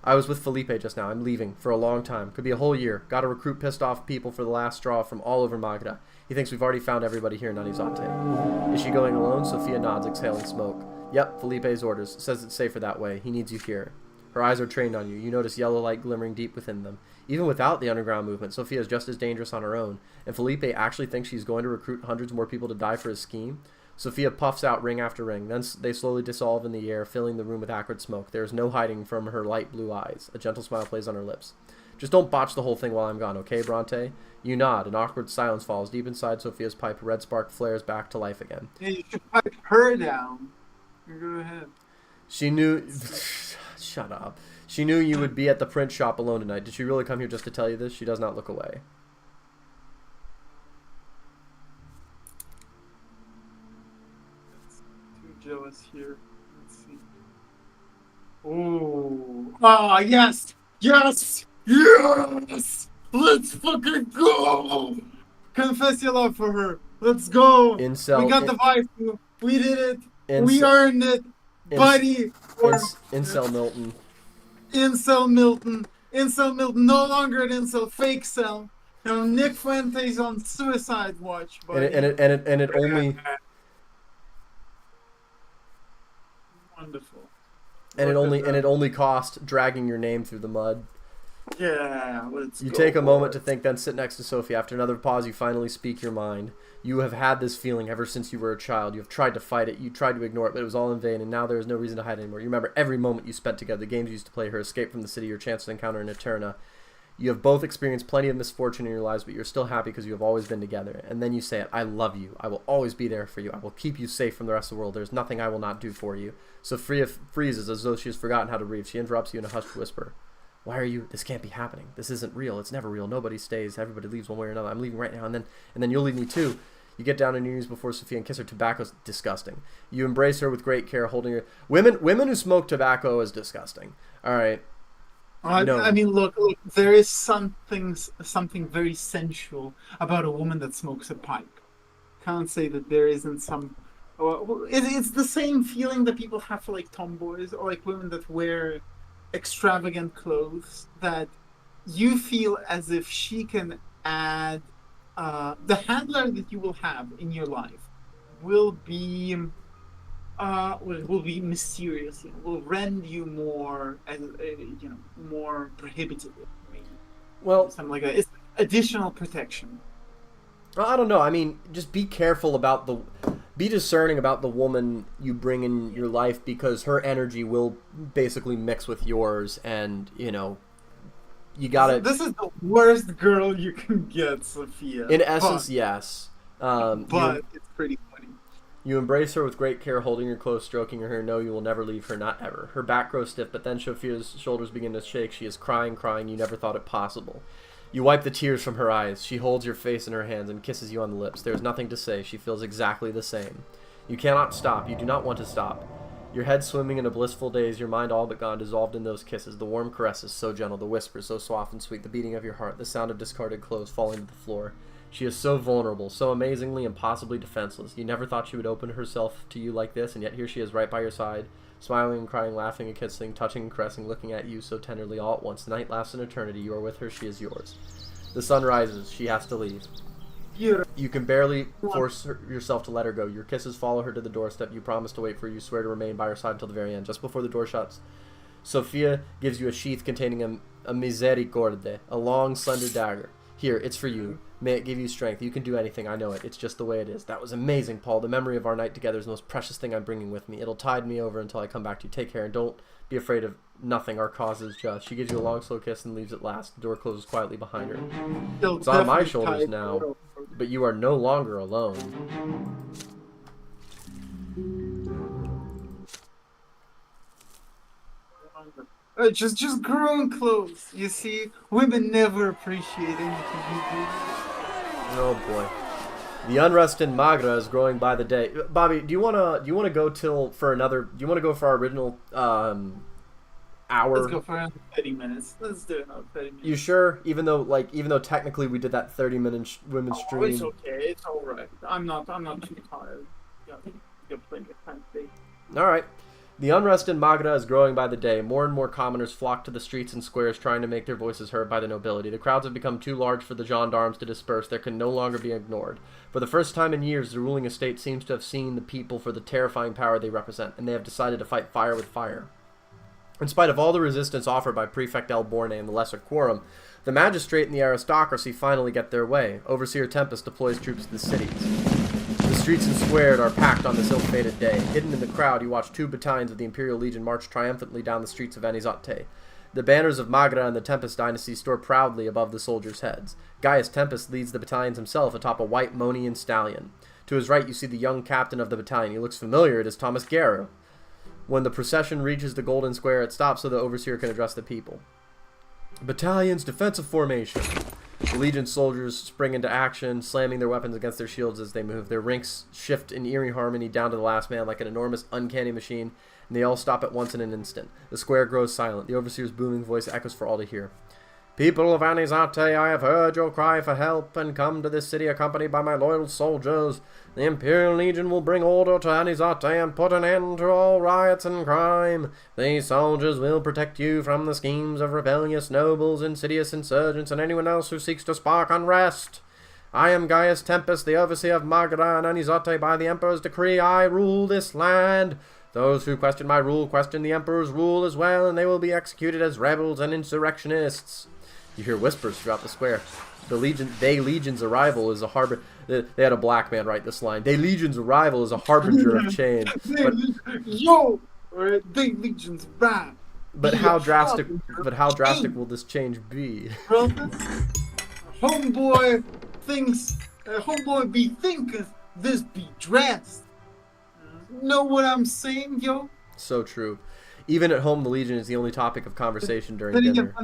I was with Felipe just now. I'm leaving for a long time. Could be a whole year. Got to recruit pissed off people for the Last Straw from all over Magda. He thinks we've already found everybody here in Anizate. Is she going alone? Sophia nods, exhaling smoke. Yep, Felipe's orders. Says it's safer that way. He needs you here. Her eyes are trained on you. You notice yellow light glimmering deep within them. Even without the underground movement, Sophia is just as dangerous on her own. And Felipe actually thinks she's going to recruit hundreds more people to die for his scheme. Sophia puffs out ring after ring. Then they slowly dissolve in the air, filling the room with acrid smoke. There is no hiding from her light blue eyes. A gentle smile plays on her lips. Just don't botch the whole thing while I'm gone, okay, Brante? You nod. An awkward silence falls. Deep inside Sophia's pipe, a red spark flares back to life again. Yeah, you should pipe her down. Go ahead. She knew... Shut up. She knew you would be at the print shop alone tonight. Did she really come here just to tell you this? She does not look away. Too jealous here. Let's see. Oh. Ah, yes! Yes! Yes! Let's fucking go! Confess your love for her. Let's go! Incel. We got the vibe. We did it. Incel, we earned it. Buddy. Incel Milton. Incel Milton. Incel Milton. No longer an incel. Fake cell. You know, Nick Fuente's on suicide watch, buddy. And it only... Wonderful. And it only cost dragging your name through the mud. Yeah, let's You go. take a moment to think, then sit next to Sophie. After another pause, you finally speak your mind. You have had this feeling ever since you were a child. You have tried to fight it. You tried to ignore it, but it was all in vain, and now there is no reason to hide anymore. You remember every moment you spent together, the games you used to play, her escape from the city, your chance to encounter in Eterna. You have both experienced plenty of misfortune in your lives, but you're still happy because you have always been together. And then you say it, I love you. I will always be there for you. I will keep you safe from the rest of the world. There's nothing I will not do for you. Sophia freezes as though she has forgotten how to breathe. She interrupts you in a hushed whisper. Why are you? This can't be happening. This isn't real. It's never real. Nobody stays. Everybody leaves one way or another. I'm leaving right now, and then you'll leave me too. You get down on your knees before Sophia and kiss her. Tobacco's disgusting. You embrace her with great care, holding her. Women who smoke tobacco is disgusting. All right. No. I mean, look, there is something very sensual about a woman that smokes a pipe. Can't say that there isn't some. Well, it's the same feeling that people have for like tomboys or like women that wear extravagant clothes. That you feel as if she can add the handler that you will have in your life will be mysterious. It will rend you more, more prohibitive. Maybe. Well, Something like that. It's additional protection. I don't know. I mean, just be careful about be discerning about the woman you bring in your life, because her energy will basically mix with yours, and you gotta. This is the worst girl you can get, Sophia. In essence, yes. But it's pretty funny. You embrace her with great care, holding her close, stroking her hair. No, you will never leave her, not ever. Her back grows stiff, but then Sophia's shoulders begin to shake. She is crying. You never thought it possible. You wipe the tears from her eyes. She holds your face in her hands and kisses you on the lips. There is nothing to say. She feels exactly the same. You cannot stop. You do not want to stop. Your head swimming in a blissful daze, your mind all but gone, dissolved in those kisses. The warm caresses, so gentle, the whispers, so soft and sweet, the beating of your heart, the sound of discarded clothes falling to the floor. She is so vulnerable, so amazingly, impossibly defenseless. You never thought she would open herself to you like this, and yet here she is right by your side, smiling and crying, laughing and kissing, touching and caressing, looking at you so tenderly all at once. The night lasts an eternity. You are with her. She is yours. The sun rises. She has to leave. You can barely force yourself to let her go. Your kisses follow her to the doorstep. You promise to wait for her. You swear to remain by her side until the very end. Just before the door shuts, Sophia gives you a sheath containing a misericorde, a long, slender dagger. Here, it's for you. May it give you strength. You can do anything. I know it. It's just the way it is. That was amazing, Paul. The memory of our night together is the most precious thing I'm bringing with me. It'll tide me over until I come back to you. Take care, and don't be afraid of nothing. Our cause is just. She gives you a long, slow kiss and leaves at last. The door closes quietly behind her. It's on my shoulders now, but you are no longer alone. Just growing close. You see, women never appreciate anything you do. Oh boy, the unrest in Magra is growing by the day. Bobby, do you wanna go for our original hour? Let's go for another 30 minutes. Let's do another 30 minutes. You sure? Even though technically we did that 30-minute women's stream. It's okay. It's all right. I'm not too tired. Got plenty of time today. All right. The unrest in Magra is growing by the day. More and more commoners flock to the streets and squares trying to make their voices heard by the nobility. The crowds have become too large for the gendarmes to disperse. They can no longer be ignored. For the first time in years, the ruling estate seems to have seen the people for the terrifying power they represent, and they have decided to fight fire with fire. In spite of all the resistance offered by Prefect El Borne and the Lesser Quorum, the magistrate and the aristocracy finally get their way. Overseer Tempest deploys troops to the cities. The streets and squares are packed on this ill-fated day. Hidden in the crowd, you watch 2 battalions of the Imperial Legion march triumphantly down the streets of Anizate. The banners of Magra and the Tempest dynasty soar proudly above the soldiers' heads. Gaius Tempest leads the battalions himself atop a white Monian stallion. To his right, you see the young captain of the battalion. He looks familiar. It is Thomas Guerra. When the procession reaches the Golden Square, it stops so the overseer can address the people. Battalion's defensive formation. The Legion soldiers spring into action, slamming their weapons against their shields as they move. Their ranks shift in eerie harmony down to the last man like an enormous, uncanny machine, and they all stop at once in an instant. The square grows silent. The overseer's booming voice echoes for all to hear. People of Anizate, I have heard your cry for help and come to this city accompanied by my loyal soldiers. The Imperial Legion will bring order to Anizate and put an end to all riots and crime. These soldiers will protect you from the schemes of rebellious nobles, insidious insurgents, and anyone else who seeks to spark unrest. I am Gaius Tempest, the overseer of Magra and Anizate. By the Emperor's decree, I rule this land. Those who question my rule question the Emperor's rule as well, and they will be executed as rebels and insurrectionists. You hear whispers throughout the square. Legion's arrival is a harbor. They had a black man write this line. They Legion's arrival is a harbinger of change. Legion's back. But how drastic will this change be? Homeboy be thinketh, this be dressed. Know what I'm saying, yo? So true. Even at home, the Legion is the only topic of conversation during dinner.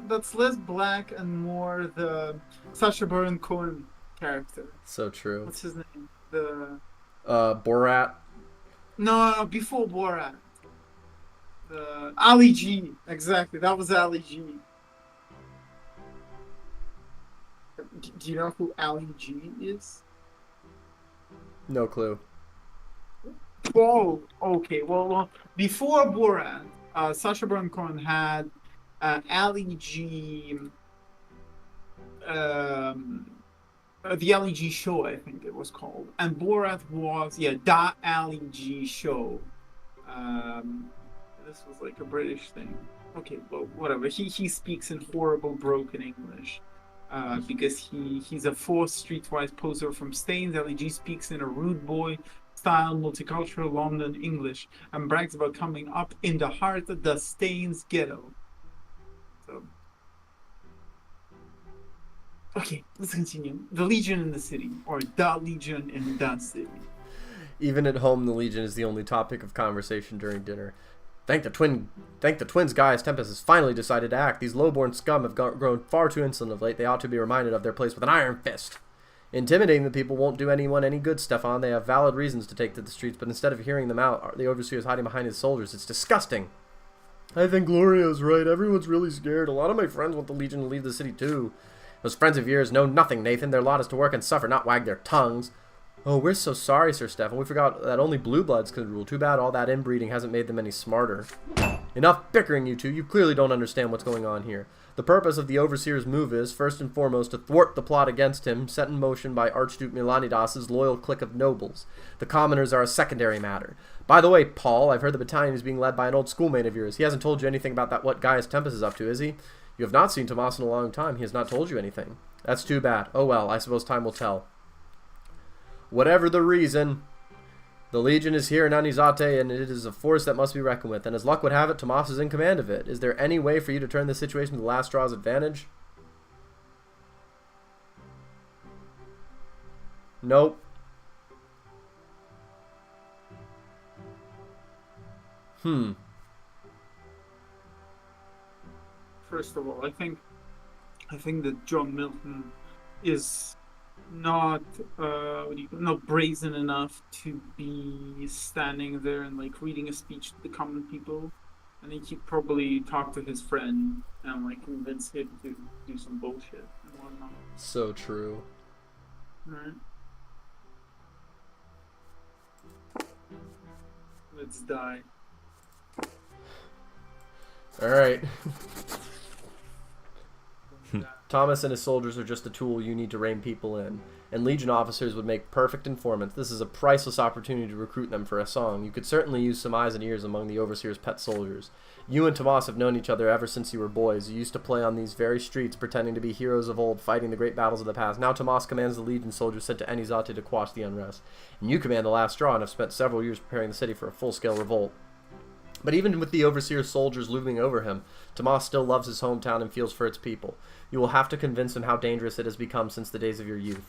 That's less black and more the Sacha Baron Cohen character. So true. What's his name? The Borat. No, before Borat. The Ali G. Exactly. That was Ali G. Do you know who Ali G is? No clue. Oh, okay. Well, before Borat, Sacha Baron Cohen had Ali G. Um, the Ali G show, I think it was called, and Borat was Da Ali G show. Um, this was like a British thing. Okay, well, whatever. He speaks in horrible broken English. Because he's a forced streetwise poser from Staines. Ali G speaks in a rude boy style multicultural London English and brags about coming up in the heart of the Staines ghetto. So okay, let's continue. The Legion in the City, or the Legion in the City. Even at home, the Legion is the only topic of conversation during dinner. Thank the twins, Gaius Tempest has finally decided to act. These lowborn scum have grown far too insolent of late. They ought to be reminded of their place with an iron fist. Intimidating the people won't do anyone any good, Stefan. They have valid reasons to take to the streets, but instead of hearing them out, the overseer is hiding behind his soldiers. It's disgusting. I think Gloria's right. Everyone's really scared. A lot of my friends want the Legion to leave the city too. Those friends of yours know nothing, Nathan. Their lot is to work and suffer, not wag their tongues. Oh, we're so sorry, Sir Stefan. We forgot that only blue bloods could rule. Too bad all that inbreeding hasn't made them any smarter. Enough bickering, you two. You clearly don't understand what's going on here. The purpose of the Overseer's move is, first and foremost, to thwart the plot against him, set in motion by Archduke Milanidas' loyal clique of nobles. The commoners are a secondary matter. By the way, Paul, I've heard the battalion is being led by an old schoolmate of yours. He hasn't told you anything about that what Gaius Tempest is up to, is he? You have not seen Tomas in a long time. He has not told you anything. That's too bad. Oh well, I suppose time will tell. Whatever the reason, the Legion is here in Anizate, and it is a force that must be reckoned with. And as luck would have it, Tomas is in command of it. Is there any way for you to turn this situation to the last straw's advantage? Nope. First of all, I think that John Milton is not not brazen enough to be standing there and like reading a speech to the common people. I think he'd probably talk to his friend and like convince him to do some bullshit and whatnot. So true. Alright. Let's die. Alright. Thomas and his soldiers are just a tool you need to rein people in, and Legion officers would make perfect informants. This is a priceless opportunity to recruit them for a song. You could certainly use some eyes and ears among the Overseer's pet soldiers. You and Tomas have known each other ever since you were boys. You used to play on these very streets, pretending to be heroes of old, fighting the great battles of the past. Now Tomas commands the Legion soldiers sent to Anizate to quash the unrest, and you command the last straw and have spent several years preparing the city for a full-scale revolt. But even with the Overseer's soldiers looming over him, Tomas still loves his hometown and feels for its people. You will have to convince him how dangerous it has become since the days of your youth.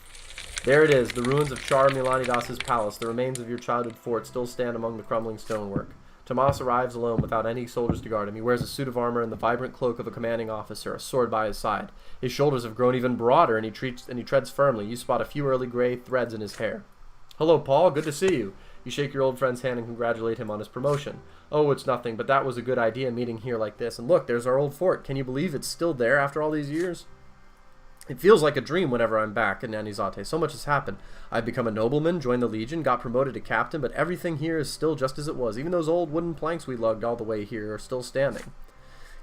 There it is, the ruins of Tsar Milanidas' palace. The remains of your childhood fort still stand among the crumbling stonework. Tomas arrives alone without any soldiers to guard him. He wears a suit of armor and the vibrant cloak of a commanding officer, a sword by his side. His shoulders have grown even broader, and he treads firmly. You spot a few early gray threads in his hair. Hello, Paul. Good to see you. You shake your old friend's hand and congratulate him on his promotion. Oh, it's nothing, but that was a good idea, meeting here like this. And look, there's our old fort. Can you believe it's still there after all these years? It feels like a dream whenever I'm back in Anizate. So much has happened. I've become a nobleman, joined the Legion, got promoted to captain, but everything here is still just as it was. Even those old wooden planks we lugged all the way here are still standing.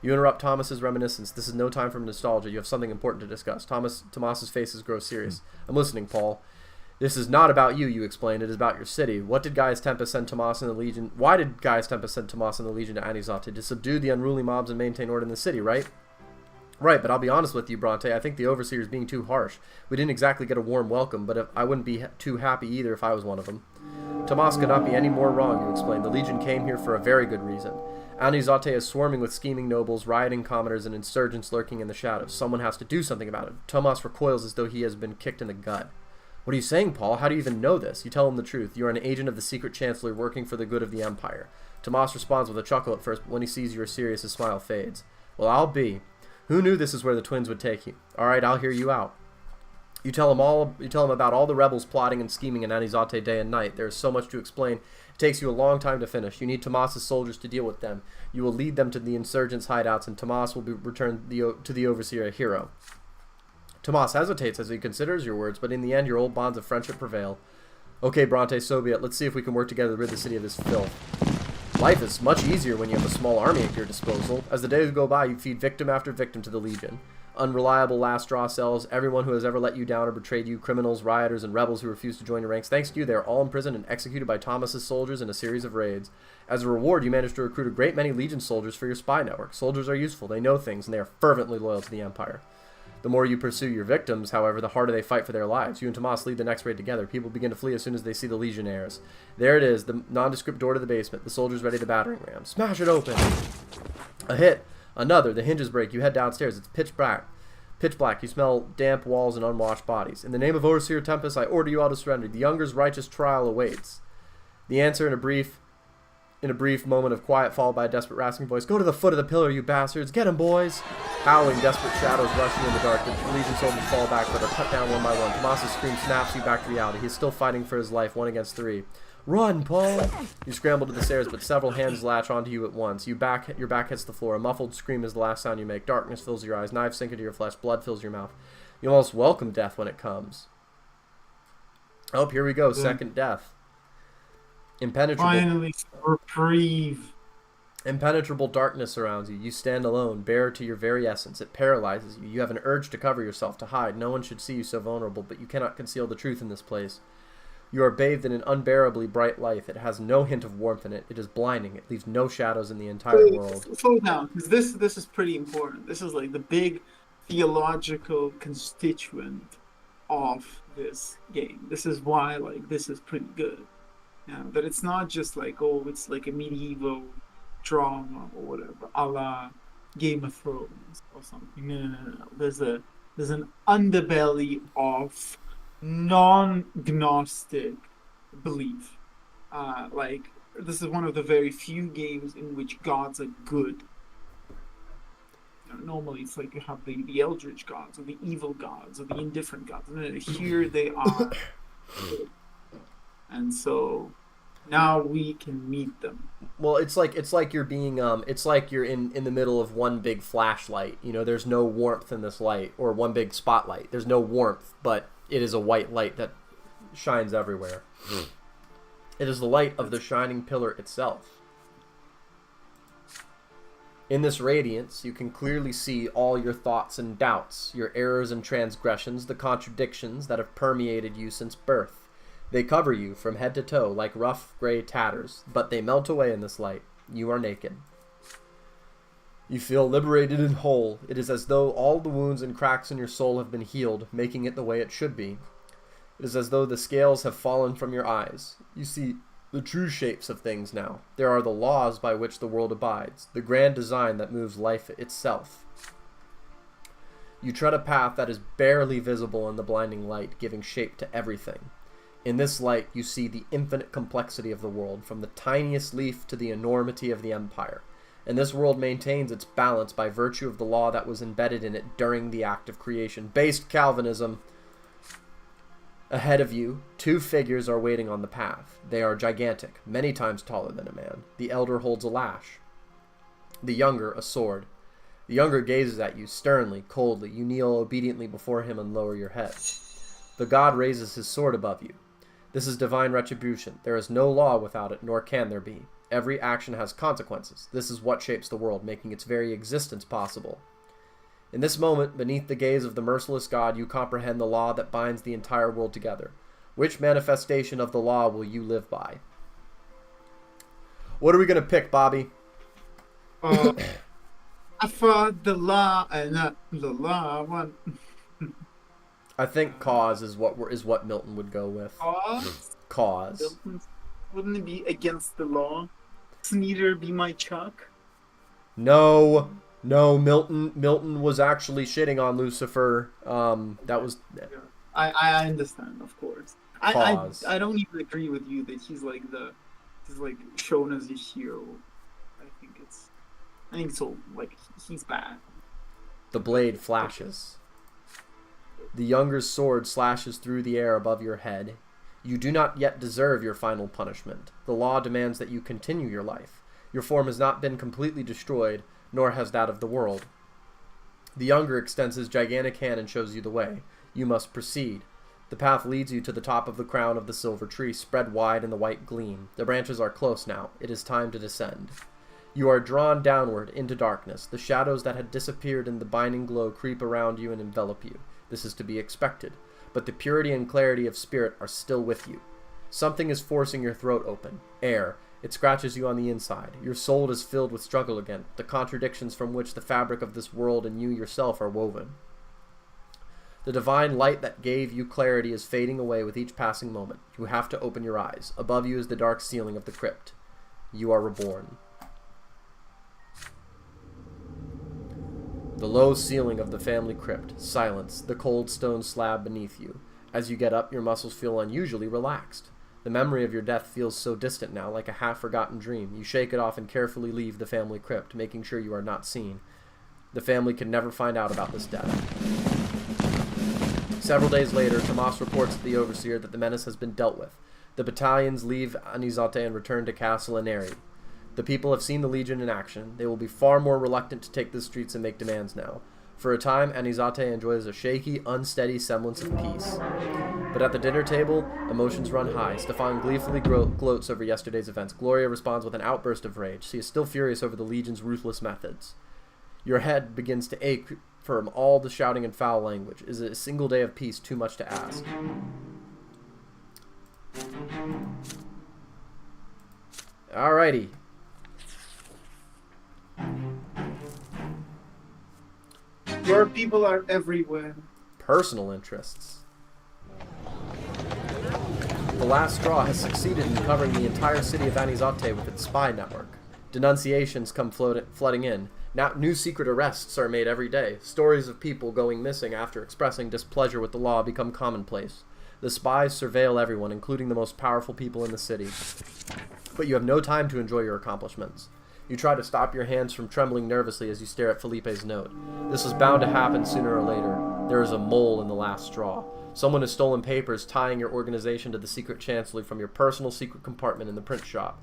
You interrupt Thomas's reminiscence. This is no time for nostalgia. You have something important to discuss. Tomas's faces grow serious. I'm listening, Paul. This is not about you, you explained. It is about your city. What did Gaius Tempest send Tomas and the Legion? Why did Gaius Tempest send Tomas and the Legion to Anizate? To subdue the unruly mobs and maintain order in the city, right? Right, but I'll be honest with you, Brante. I think the Overseer is being too harsh. We didn't exactly get a warm welcome, but I wouldn't be too happy either if I was one of them. Tomas could not be any more wrong, you explained. The Legion came here for a very good reason. Anizate is swarming with scheming nobles, rioting commoners, and insurgents lurking in the shadows. Someone has to do something about it. Tomas recoils as though he has been kicked in the gut. What are you saying, Paul? How do you even know this? You tell him the truth. You are an agent of the secret chancellor working for the good of the Empire. Tomas responds with a chuckle at first, but when he sees you are serious, his smile fades. Well, I'll be. Who knew this is where the twins would take you? All right, I'll hear you out. You tell him about all the rebels plotting and scheming in Anizate day and night. There is so much to explain. It takes you a long time to finish. You need Tomas's soldiers to deal with them. You will lead them to the insurgents' hideouts, and Tomas will be returned to the overseer a hero. Tomas hesitates as he considers your words, but in the end, your old bonds of friendship prevail. Okay, Brante, so be it. Let's see if we can work together to rid the city of this filth. Life is much easier when you have a small army at your disposal. As the days go by, you feed victim after victim to the Legion. Unreliable last straw cells, everyone who has ever let you down or betrayed you, criminals, rioters, and rebels who refuse to join your ranks. Thanks to you, they are all imprisoned and executed by Thomas's soldiers in a series of raids. As a reward, you managed to recruit a great many Legion soldiers for your spy network. Soldiers are useful, they know things, and they are fervently loyal to the Empire. The more you pursue your victims, however, the harder they fight for their lives. You and Tomas lead the next raid together. People begin to flee as soon as they see the Legionnaires. There it is, the nondescript door to the basement. The soldiers ready the battering ram. Smash it open! A hit. Another. The hinges break. You head downstairs. It's pitch black. Pitch black. You smell damp walls and unwashed bodies. In the name of Overseer Tempest, I order you all to surrender. The Younger's righteous trial awaits. The answer in a brief moment of quiet, followed by a desperate rasping voice. Go to the foot of the pillar, you bastards. Get 'em, boys. Howling, desperate shadows rush you in the dark. The Legion soldiers fall back, but are cut down one by one. Tomas's scream snaps you back to reality. He is still fighting for his life, 1 against 3. Run, Paul! You scramble to the stairs, but several hands latch onto you at once. Your back hits the floor. A muffled scream is the last sound you make. Darkness fills your eyes. Knives sink into your flesh. Blood fills your mouth. You almost welcome death when it comes. Oh, here we go. Second death. Impenetrable. Finally, reprieve. Impenetrable darkness surrounds you. You stand alone, bare to your very essence. It paralyzes you. You have an urge to cover yourself, to hide. No one should see you so vulnerable, but you cannot conceal the truth in this place. You are bathed in an unbearably bright light. It has no hint of warmth in it. It is blinding. It leaves no shadows in the entire world. Slow down, because this is pretty important. This is like the big theological constituent of this game. This is why this is pretty good. Yeah, that it's not just like, oh, it's like a medieval drama or whatever, a la Game of Thrones or something. No. There's an underbelly of non-gnostic belief. This is one of the very few games in which gods are good. Normally it's like you have the eldritch gods or the evil gods or the indifferent gods. And here they are good. And so now we can meet them. Well, it's like you're being it's like you're in the middle of one big flashlight. You know, there's no warmth in this light, or one big spotlight. There's no warmth, but it is a white light that shines everywhere. It is the light of the shining pillar itself. In this radiance, you can clearly see all your thoughts and doubts, your errors and transgressions, the contradictions that have permeated you since birth. They cover you from head to toe like rough gray tatters, but they melt away in this light. You are naked. You feel liberated and whole. It is as though all the wounds and cracks in your soul have been healed, making it the way it should be. It is as though the scales have fallen from your eyes. You see the true shapes of things now. There are the laws by which the world abides, the grand design that moves life itself. You tread a path that is barely visible in the blinding light, giving shape to everything. In this light, you see the infinite complexity of the world, from the tiniest leaf to the enormity of the empire. And this world maintains its balance by virtue of the law that was embedded in it during the act of creation. Based Calvinism. Ahead of you, 2 figures are waiting on the path. They are gigantic, many times taller than a man. The elder holds a lash, the younger a sword. The younger gazes at you sternly, coldly. You kneel obediently before him and lower your head. The god raises his sword above you. This is divine retribution. There is no law without it, nor can there be. Every action has consequences. This is what shapes the world, making its very existence possible. In this moment, beneath the gaze of the merciless God, you comprehend the law that binds the entire world together. Which manifestation of the law will you live by? What are we going to pick, Bobby? I thought the law and not the law. One. I think cause is what Milton would go with. Cause. Milton, wouldn't it be against the law? Sneeder be my Chuck? No, Milton was actually shitting on Lucifer. That was... I understand, of course. I don't even agree with you that he's like shown as a hero. I think it's all like he's bad. The blade flashes. The younger's sword slashes through the air above your head. You do not yet deserve your final punishment. The law demands that you continue your life. Your form has not been completely destroyed, nor has that of the world. The younger extends his gigantic hand and shows you the way. You must proceed. The path leads you to the top of the crown of the silver tree, spread wide in the white gleam. The branches are close now. It is time to descend. You are drawn downward into darkness. The shadows that had disappeared in the binding glow creep around you and envelop you. This is to be expected. But the purity and clarity of spirit are still with you. Something is forcing your throat open. Air. It scratches you on the inside. Your soul is filled with struggle again, the contradictions from which the fabric of this world and you yourself are woven. The divine light that gave you clarity is fading away with each passing moment. You have to open your eyes. Above you is the dark ceiling of the crypt. You are reborn. The low ceiling of the family crypt. Silence. The cold stone slab beneath you. As you get up, your muscles feel unusually relaxed. The memory of your death feels so distant now, like a half-forgotten dream. You shake it off and carefully leave the family crypt, making sure you are not seen. The family can never find out about this death. Several days later, Tomas reports to the overseer that the menace has been dealt with. The battalions leave Anizate and return to Castle Aneri. The people have seen the Legion in action. They will be far more reluctant to take the streets and make demands now. For a time, Anizate enjoys a shaky, unsteady semblance of peace. But at the dinner table, emotions run high. Stefan gleefully gloats over yesterday's events. Gloria responds with an outburst of rage. She is still furious over the Legion's ruthless methods. Your head begins to ache from all the shouting and foul language. Is a single day of peace too much to ask? Alrighty. Your people are everywhere. Personal interests. The last straw has succeeded in covering the entire city of Anizate with its spy network. Denunciations come flooding in. Now, new secret arrests are made every day. Stories of people going missing after expressing displeasure with the law become commonplace. The spies surveil everyone, including the most powerful people in the city. But you have no time to enjoy your accomplishments. You try to stop your hands from trembling nervously as you stare at Felipe's note. This is bound to happen sooner or later. There is a mole in the last straw. Someone has stolen papers tying your organization to the secret chancellery from your personal secret compartment in the print shop.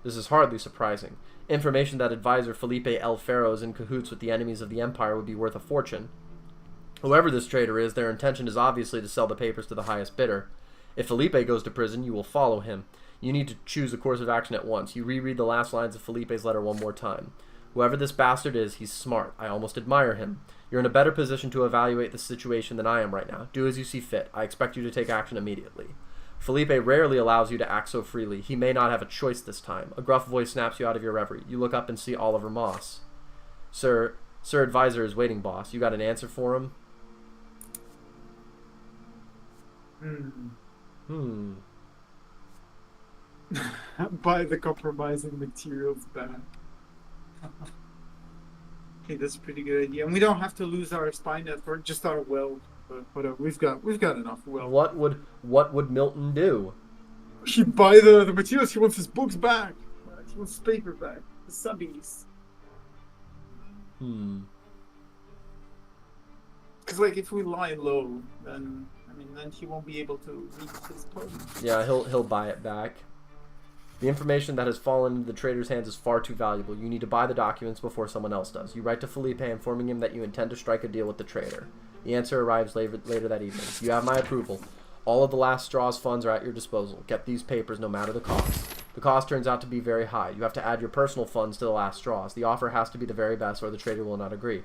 This is hardly surprising. Information that advisor Felipe El Ferro is in cahoots with the enemies of the Empire would be worth a fortune. Whoever this traitor is, their intention is obviously to sell the papers to the highest bidder. If Felipe goes to prison, you will follow him. You need to choose a course of action at once. You reread the last lines of Felipe's letter one more time. Whoever this bastard is, he's smart. I almost admire him. You're in a better position to evaluate the situation than I am right now. Do as you see fit. I expect you to take action immediately. Felipe rarely allows you to act so freely. He may not have a choice this time. A gruff voice snaps you out of your reverie. You look up and see Oliver Moss. Sir Advisor is waiting, boss. You got an answer for him? Buy the compromising materials back. Okay, that's a pretty good idea. And we don't have to lose our spy network, just our wealth. But whatever, we've got enough wealth. What would Milton do? He'd buy the materials. He wants his books back. He wants his paper back. The subbies. Because like if we lie low, then he won't be able to reach his point. Yeah, he'll buy it back. The information that has fallen into the traitor's hands is far too valuable. You need to buy the documents before someone else does. You write to Felipe informing him that you intend to strike a deal with the traitor. The answer arrives later that evening. You have my approval. All of the last straw's funds are at your disposal. Get these papers no matter the cost. The cost turns out to be very high. You have to add your personal funds to the last straws. The offer has to be the very best or the traitor will not agree.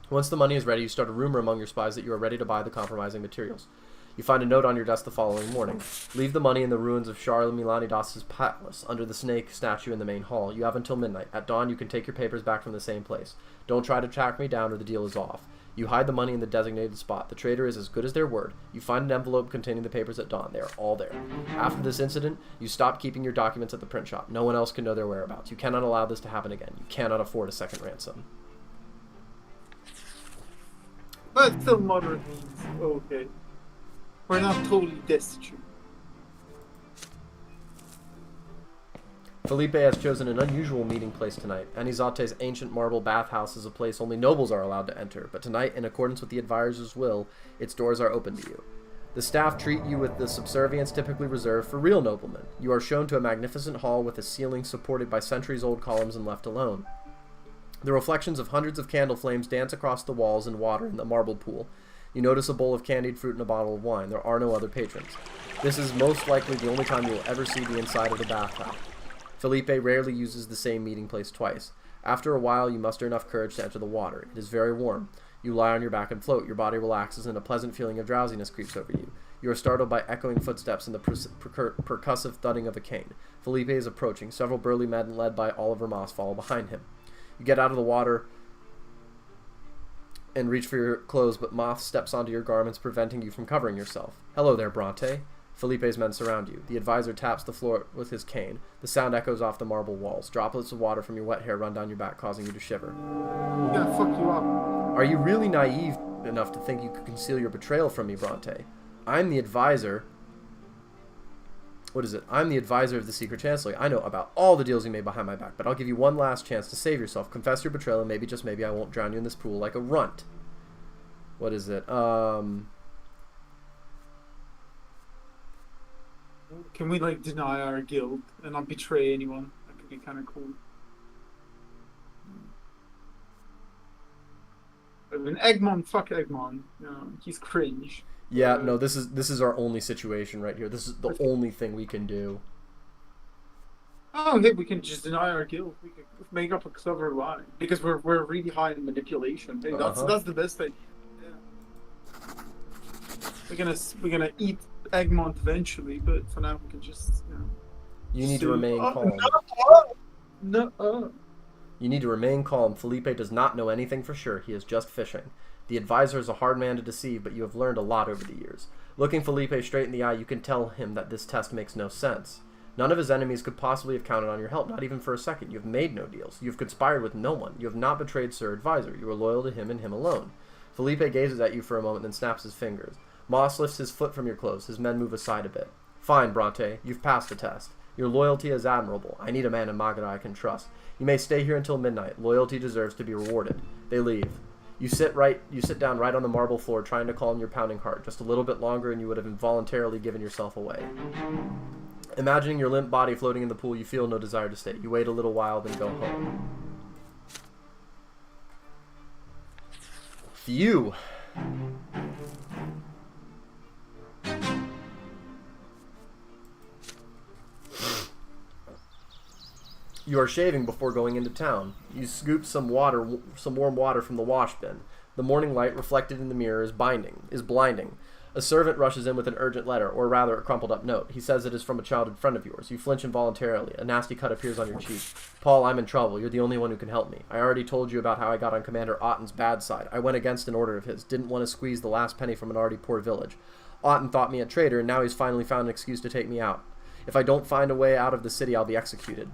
Once the money is ready, you start a rumor among your spies that you are ready to buy the compromising materials. You find a note on your desk the following morning. Leave the money in the ruins of Charles Milanidas' palace, under the snake statue in the main hall. You have until midnight. At dawn, you can take your papers back from the same place. Don't try to track me down or the deal is off. You hide the money in the designated spot. The traitor is as good as their word. You find an envelope containing the papers at dawn. They are all there. After this incident, you stop keeping your documents at the print shop. No one else can know their whereabouts. You cannot allow this to happen again. You cannot afford a second ransom. But still moderate means okay. We're not totally destitute. Felipe has chosen an unusual meeting place tonight. Anizate's ancient marble bathhouse is a place only nobles are allowed to enter, but tonight, in accordance with the advisor's will, its doors are open to you. The staff treat you with the subservience typically reserved for real noblemen. You are shown to a magnificent hall with a ceiling supported by centuries-old columns and left alone. The reflections of hundreds of candle flames dance across the walls and water in the marble pool. You notice a bowl of candied fruit and a bottle of wine. There are no other patrons. This is most likely the only time you will ever see the inside of the bathhouse. Felipe rarely uses the same meeting place twice. After a while, you muster enough courage to enter the water. It is very warm. You lie on your back and float. Your body relaxes and a pleasant feeling of drowsiness creeps over you. You are startled by echoing footsteps and the percussive thudding of a cane. Felipe is approaching. Several burly men led by Oliver Moss follow behind him. You get out of the water and reach for your clothes, but Moss steps onto your garments, preventing you from covering yourself. Hello there, Brante. Felipe's men surround you. The advisor taps the floor with his cane. The sound echoes off the marble walls. Droplets of water from your wet hair run down your back, causing you to shiver. I'm gonna fuck you up. Are you really naive enough to think you could conceal your betrayal from me, Brante? I'm the advisor. What is it? I'm the advisor of the Secret Chancellery. I know about all the deals you made behind my back, but I'll give you one last chance to save yourself. Confess your betrayal, and maybe, just maybe, I won't drown you in this pool like a runt. What is it? Can we, like, deny our guilt and not betray anyone? That could be kind of cool. I mean, Eggman, fuck Eggman. You know, he's cringe. Yeah, no, this is our only situation right here. This is the only thing we can do. Oh, hey, we can just deny our guilt. We can make up a clever lie because we're really high in manipulation. Hey, that's the best thing. Yeah. We're gonna eat Eggmont eventually, but for now we can just, you know. You need to remain calm. No. You need to remain calm. Felipe does not know anything for sure. He is just fishing. The advisor is a hard man to deceive, but you have learned a lot over the years. Looking Felipe straight in the eye, you can tell him that this test makes no sense. None of his enemies could possibly have counted on your help, not even for a second. You have made no deals. You have conspired with no one. You have not betrayed Sir Advisor. You are loyal to him and him alone. Felipe gazes at you for a moment, then snaps his fingers. Moss lifts his foot from your clothes. His men move aside a bit. Fine, Brante. You've passed the test. Your loyalty is admirable. I need a man in Magada I can trust. You may stay here until midnight. Loyalty deserves to be rewarded. They leave. You sit down right on the marble floor, trying to calm your pounding heart. Just a little bit longer and you would have involuntarily given yourself away. Imagining your limp body floating in the pool, you feel no desire to stay. You wait a little while, then go home. Phew. You are shaving before going into town. You scoop some warm water from the wash bin. The morning light reflected in the mirror is blinding. A servant rushes in with an urgent letter, or rather a crumpled up note. He says it is from a childhood friend of yours. You flinch involuntarily. A nasty cut appears on your cheek. Paul, I'm in trouble. You're the only one who can help me. I already told you about how I got on Commander Otten's bad side. I went against an order of his. Didn't want to squeeze the last penny from an already poor village. Otten thought me a traitor, and now he's finally found an excuse to take me out. If I don't find a way out of the city, I'll be executed.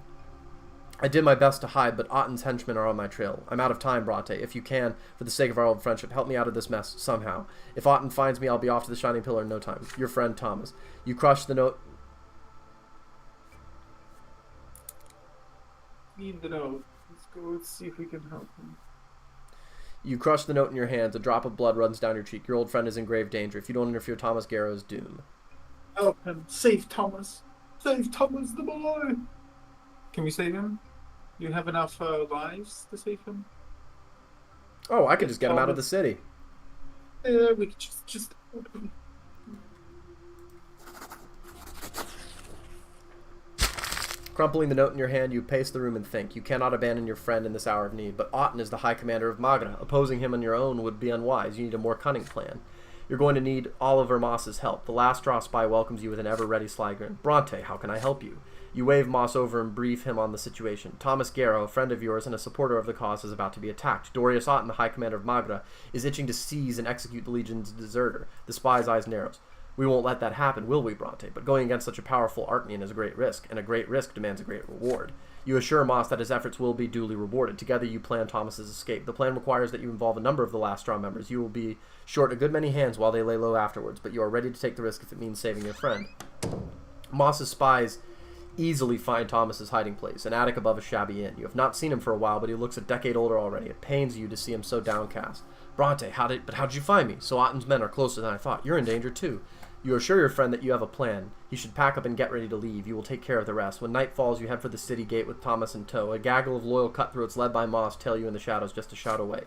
I did my best to hide, but Otten's henchmen are on my trail. I'm out of time, Brante. If you can, for the sake of our old friendship, help me out of this mess, somehow. If Otten finds me, I'll be off to the Shining Pillar in no time. Your friend, Thomas. You crush the note... Need the note. Let's go see if we can help him. You crush the note in your hands. A drop of blood runs down your cheek. Your old friend is in grave danger. If you don't interfere, Thomas Garrow's doom. Help him. Save Thomas. Save Thomas the boy. Can we save him? Do you have enough lives to save him? Oh, I could just get him out of the city. Yeah, we could just... Crumpling the note in your hand, you pace the room and think. You cannot abandon your friend in this hour of need, but Otten is the High Commander of Magada. Opposing him on your own would be unwise. You need a more cunning plan. You're going to need Oliver Moss's help. The last straw spy welcomes you with an ever-ready sly grin. Brante, how can I help you? You wave Moss over and brief him on the situation. Thomas Garrow, a friend of yours and a supporter of the cause, is about to be attacked. Dorius Otten, the High Commander of Magada, is itching to seize and execute the Legion's deserter. The spy's eyes narrows. We won't let that happen, will we, Brante? But going against such a powerful Artnian is a great risk, and a great risk demands a great reward. You assure Moss that his efforts will be duly rewarded. Together you plan Thomas's escape. The plan requires that you involve a number of the Last Straw members. You will be short a good many hands while they lay low afterwards, but you are ready to take the risk if it means saving your friend. Moss's spies easily find Thomas's hiding place, an attic above a shabby inn. You have not seen him for a while, but he looks a decade older already. It pains you to see him so downcast. Brante, how did you find me? So Otten's men are closer than I thought. You're in danger too. You assure your friend that you have a plan. He should pack up and get ready to leave. You will take care of the rest. When night falls, you head for the city gate with Thomas in tow. A gaggle of loyal cutthroats led by Moss tail you in the shadows just a shout away.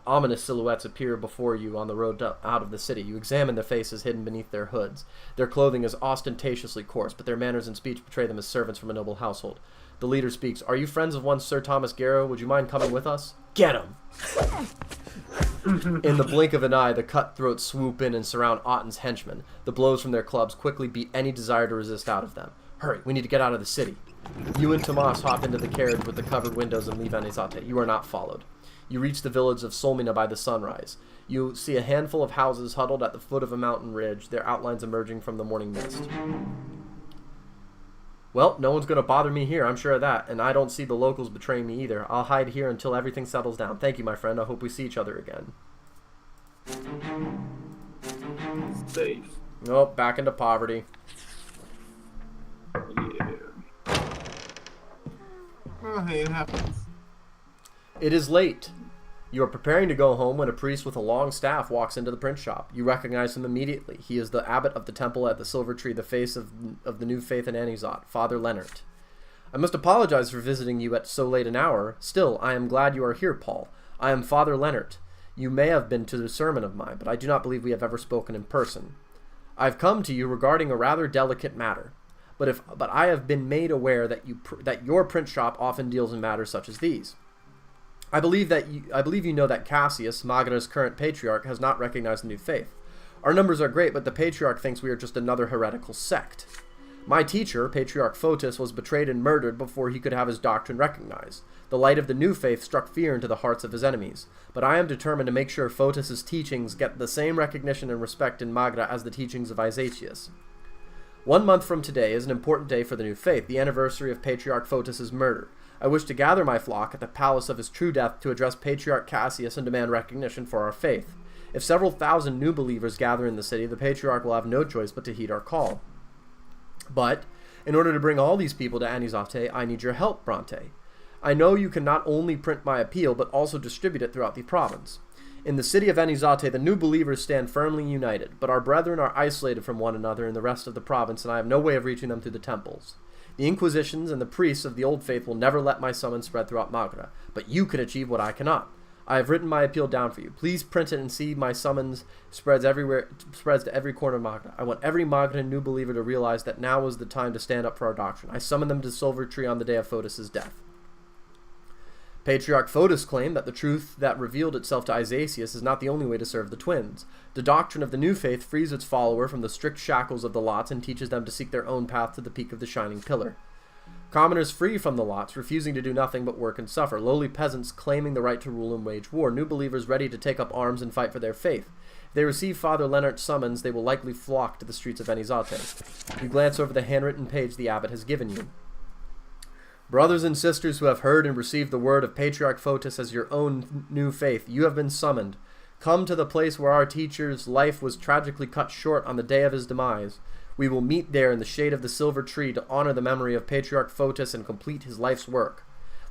Ominous silhouettes appear before you on the road out of the city. You examine their faces hidden beneath their hoods. Their clothing is ostentatiously coarse, but their manners and speech betray them as servants from a noble household. The leader speaks. Are you friends of one Sir Thomas Garrow? Would you mind coming with us? Get him! In the blink of an eye, the cutthroats swoop in and surround Otten's henchmen. The blows from their clubs quickly beat any desire to resist out of them. Hurry, we need to get out of the city. You and Tomas hop into the carriage with the covered windows and leave Anizate. You are not followed. You reach the village of Solmina by the sunrise. You see a handful of houses huddled at the foot of a mountain ridge, their outlines emerging from the morning mist. Well, no one's going to bother me here, I'm sure of that, and I don't see the locals betraying me either. I'll hide here until everything settles down. Thank you, my friend. I hope we see each other again. Safe. Oh, back into poverty. Yeah. Well, hey, it happens. It is late. You are preparing to go home when a priest with a long staff walks into the print shop. You recognize him immediately. He is the abbot of the temple at the Silver Tree, the face of the new faith in Anizat, Father Leonard. I must apologize for visiting you at so late an hour. Still, I am glad you are here, Paul. I am Father Leonard. You may have been to a sermon of mine, but I do not believe we have ever spoken in person. I have come to you regarding a rather delicate matter. But I have been made aware that your print shop often deals in matters such as these. I believe you know that Cassius, Magna's current patriarch, has not recognized the new faith. Our numbers are great, but the patriarch thinks we are just another heretical sect. My teacher, Patriarch Photis, was betrayed and murdered before he could have his doctrine recognized. The light of the new faith struck fear into the hearts of his enemies. But I am determined to make sure Photis' teachings get the same recognition and respect in Magra as the teachings of Isatius. 1 month from today is an important day for the new faith, the anniversary of Patriarch Photis' murder. I wish to gather my flock at the palace of his true death to address Patriarch Cassius and demand recognition for our faith. If several thousand new believers gather in the city, the Patriarch will have no choice but to heed our call. But, in order to bring all these people to Anizate, I need your help, Brante. I know you can not only print my appeal, but also distribute it throughout the province. In the city of Anizate, the new believers stand firmly united, but our brethren are isolated from one another in the rest of the province, and I have no way of reaching them through the temples. The Inquisitions and the priests of the old faith will never let my summons spread throughout Magra, but you can achieve what I cannot. I have written my appeal down for you. Please print it and see my summons spreads to every corner of Magra. I want every Magra new believer to realize that now is the time to stand up for our doctrine. I summon them to Silver Tree on the day of Photis' death. Patriarch Photis claimed that the truth that revealed itself to Isasius is not the only way to serve the twins. The doctrine of the new faith frees its follower from the strict shackles of the lots and teaches them to seek their own path to the peak of the shining pillar. Commoners free from the lots, refusing to do nothing but work and suffer. Lowly peasants claiming the right to rule and wage war. New believers ready to take up arms and fight for their faith. If they receive Father Leonard's summons, they will likely flock to the streets of Anizate. You glance over the handwritten page the abbot has given you. Brothers and sisters who have heard and received the word of Patriarch Photis as your own new faith, you have been summoned. Come to the place where our teacher's life was tragically cut short on the day of his demise. We will meet there in the shade of the silver tree to honor the memory of Patriarch Photis and complete his life's work.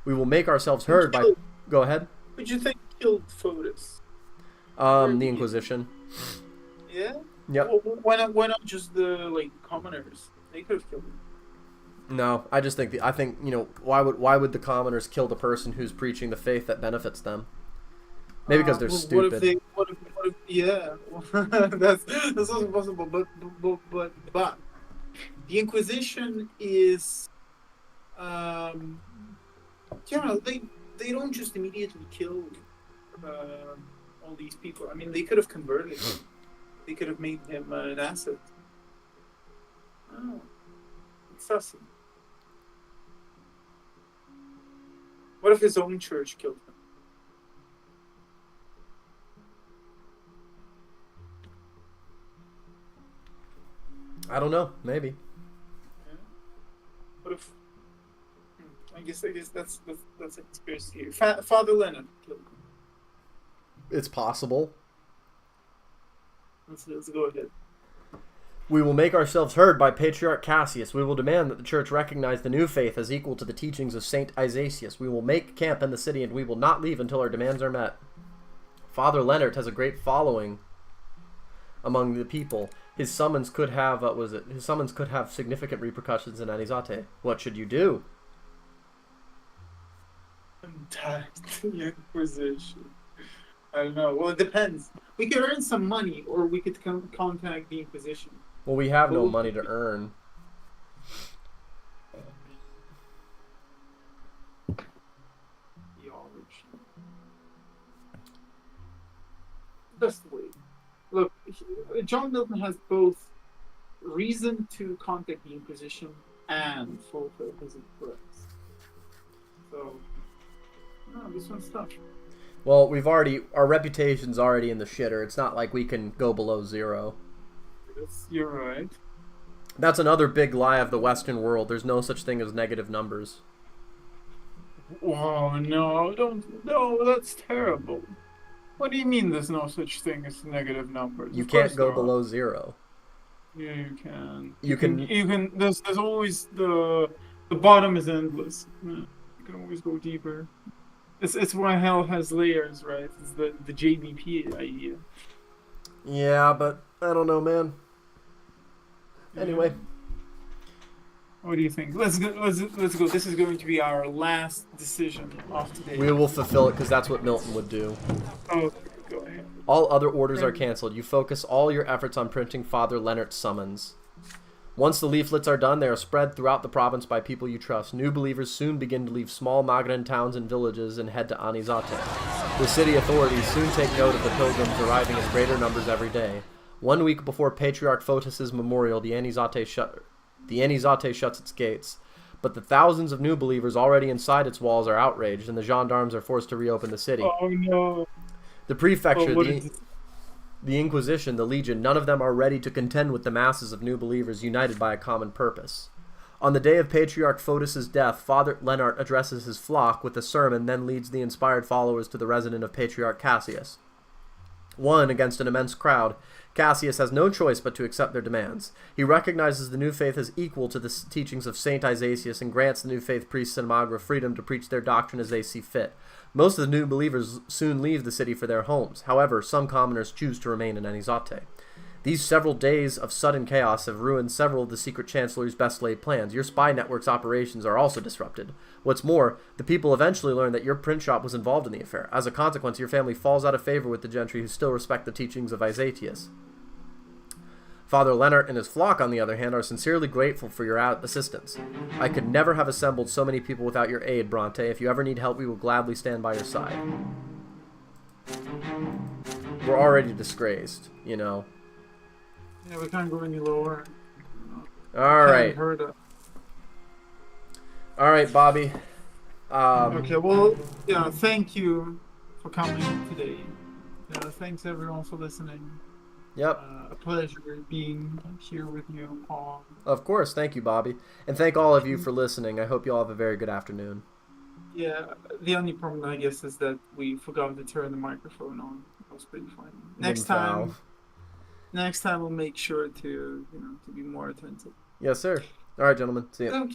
We will make ourselves heard by... Go ahead. Who'd you think killed Photis? The Inquisition. Yeah? Yep. Well, why not just the, commoners? They could have killed him. No, I think, why would the commoners kill the person who's preaching the faith that benefits them? Maybe because they're stupid. What if yeah, that's also possible. But the Inquisition is, they don't just immediately kill all these people. I mean, they could have converted him. They could have made him an asset. Oh, it's awesome. What if his own church killed him? I don't know. Maybe. Yeah. What if? I guess that's a conspiracy here. Father Leonard killed him. It's possible. Let's go ahead. We will make ourselves heard by Patriarch Cassius. We will demand that the church recognize the new faith as equal to the teachings of Saint Isasius. We will make camp in the city, and we will not leave until our demands are met. Father Leonard has a great following among the people. His summons could have His summons could have significant repercussions in Anizate. What should you do? Contact the Inquisition. I don't know. Well, it depends. We could earn some money, or we could contact the Inquisition. Well, we have no money to earn. Just wait. Look, John Milton has both reason to contact the Inquisition and fulfill his threats. So, no, this one's tough. Well, our reputation's already in the shitter. It's not like we can go below 0. You're right. That's another big lie of the Western world. There's no such thing as negative numbers. Oh, no, no, that's terrible. What do you mean there's no such thing as negative numbers? You can't go below 0. Yeah, you can. You can. There's always the bottom is endless. You can always go deeper. It's why hell has layers, right? It's the JBP idea. Yeah, but I don't know, man. Anyway, what do you think? Let's go. This is going to be our last decision of today. we will fulfill it because that's what Milton would do. Oh, go ahead. All other orders are canceled. You focus all your efforts on printing Father Leonard's summons. Once the leaflets are done, they are spread throughout the province by people you trust. New believers soon begin to leave small Magadan towns and villages and head to Anizate. The city authorities soon take note of the pilgrims arriving in greater numbers every day. 1 week before Patriarch Photis's memorial, the Anizate shuts its gates. But the thousands of new believers already inside its walls are outraged, and the gendarmes are forced to reopen the city. Oh, no. The prefecture, the Inquisition, the Legion, none of them are ready to contend with the masses of new believers united by a common purpose. On the day of Patriarch Photis's death, Father Leonard addresses his flock with a sermon, then leads the inspired followers to the residence of Patriarch Cassius. One against an immense crowd, Cassius has no choice but to accept their demands. He recognizes the new faith as equal to the teachings of Saint Isasius and grants the new faith priests and Magra freedom to preach their doctrine as they see fit. Most of the new believers soon leave the city for their homes. However, some commoners choose to remain in Anizate. These several days of sudden chaos have ruined several of the secret chancellor's best laid plans. Your spy network's operations are also disrupted. What's more, the people eventually learn that your print shop was involved in the affair. As a consequence, your family falls out of favor with the gentry who still respect the teachings of Isatius. Father Leonard and his flock, on the other hand, are sincerely grateful for your assistance. I could never have assembled so many people without your aid, Brante. If you ever need help, we will gladly stand by your side. We're already disgraced, you know. Yeah, we can't go any lower. Alright. Alright, Bobby. Okay, well, yeah, thank you for coming today. Thanks everyone for listening. Yep. A pleasure being here with you, Paul. Of course, thank you, Bobby. And thank all of you for listening. I hope you all have a very good afternoon. Yeah, the only problem, I guess, is that we forgot to turn the microphone on. That was pretty funny. Next time we'll make sure to be more attentive. Yes, sir. All right, gentlemen. See ya.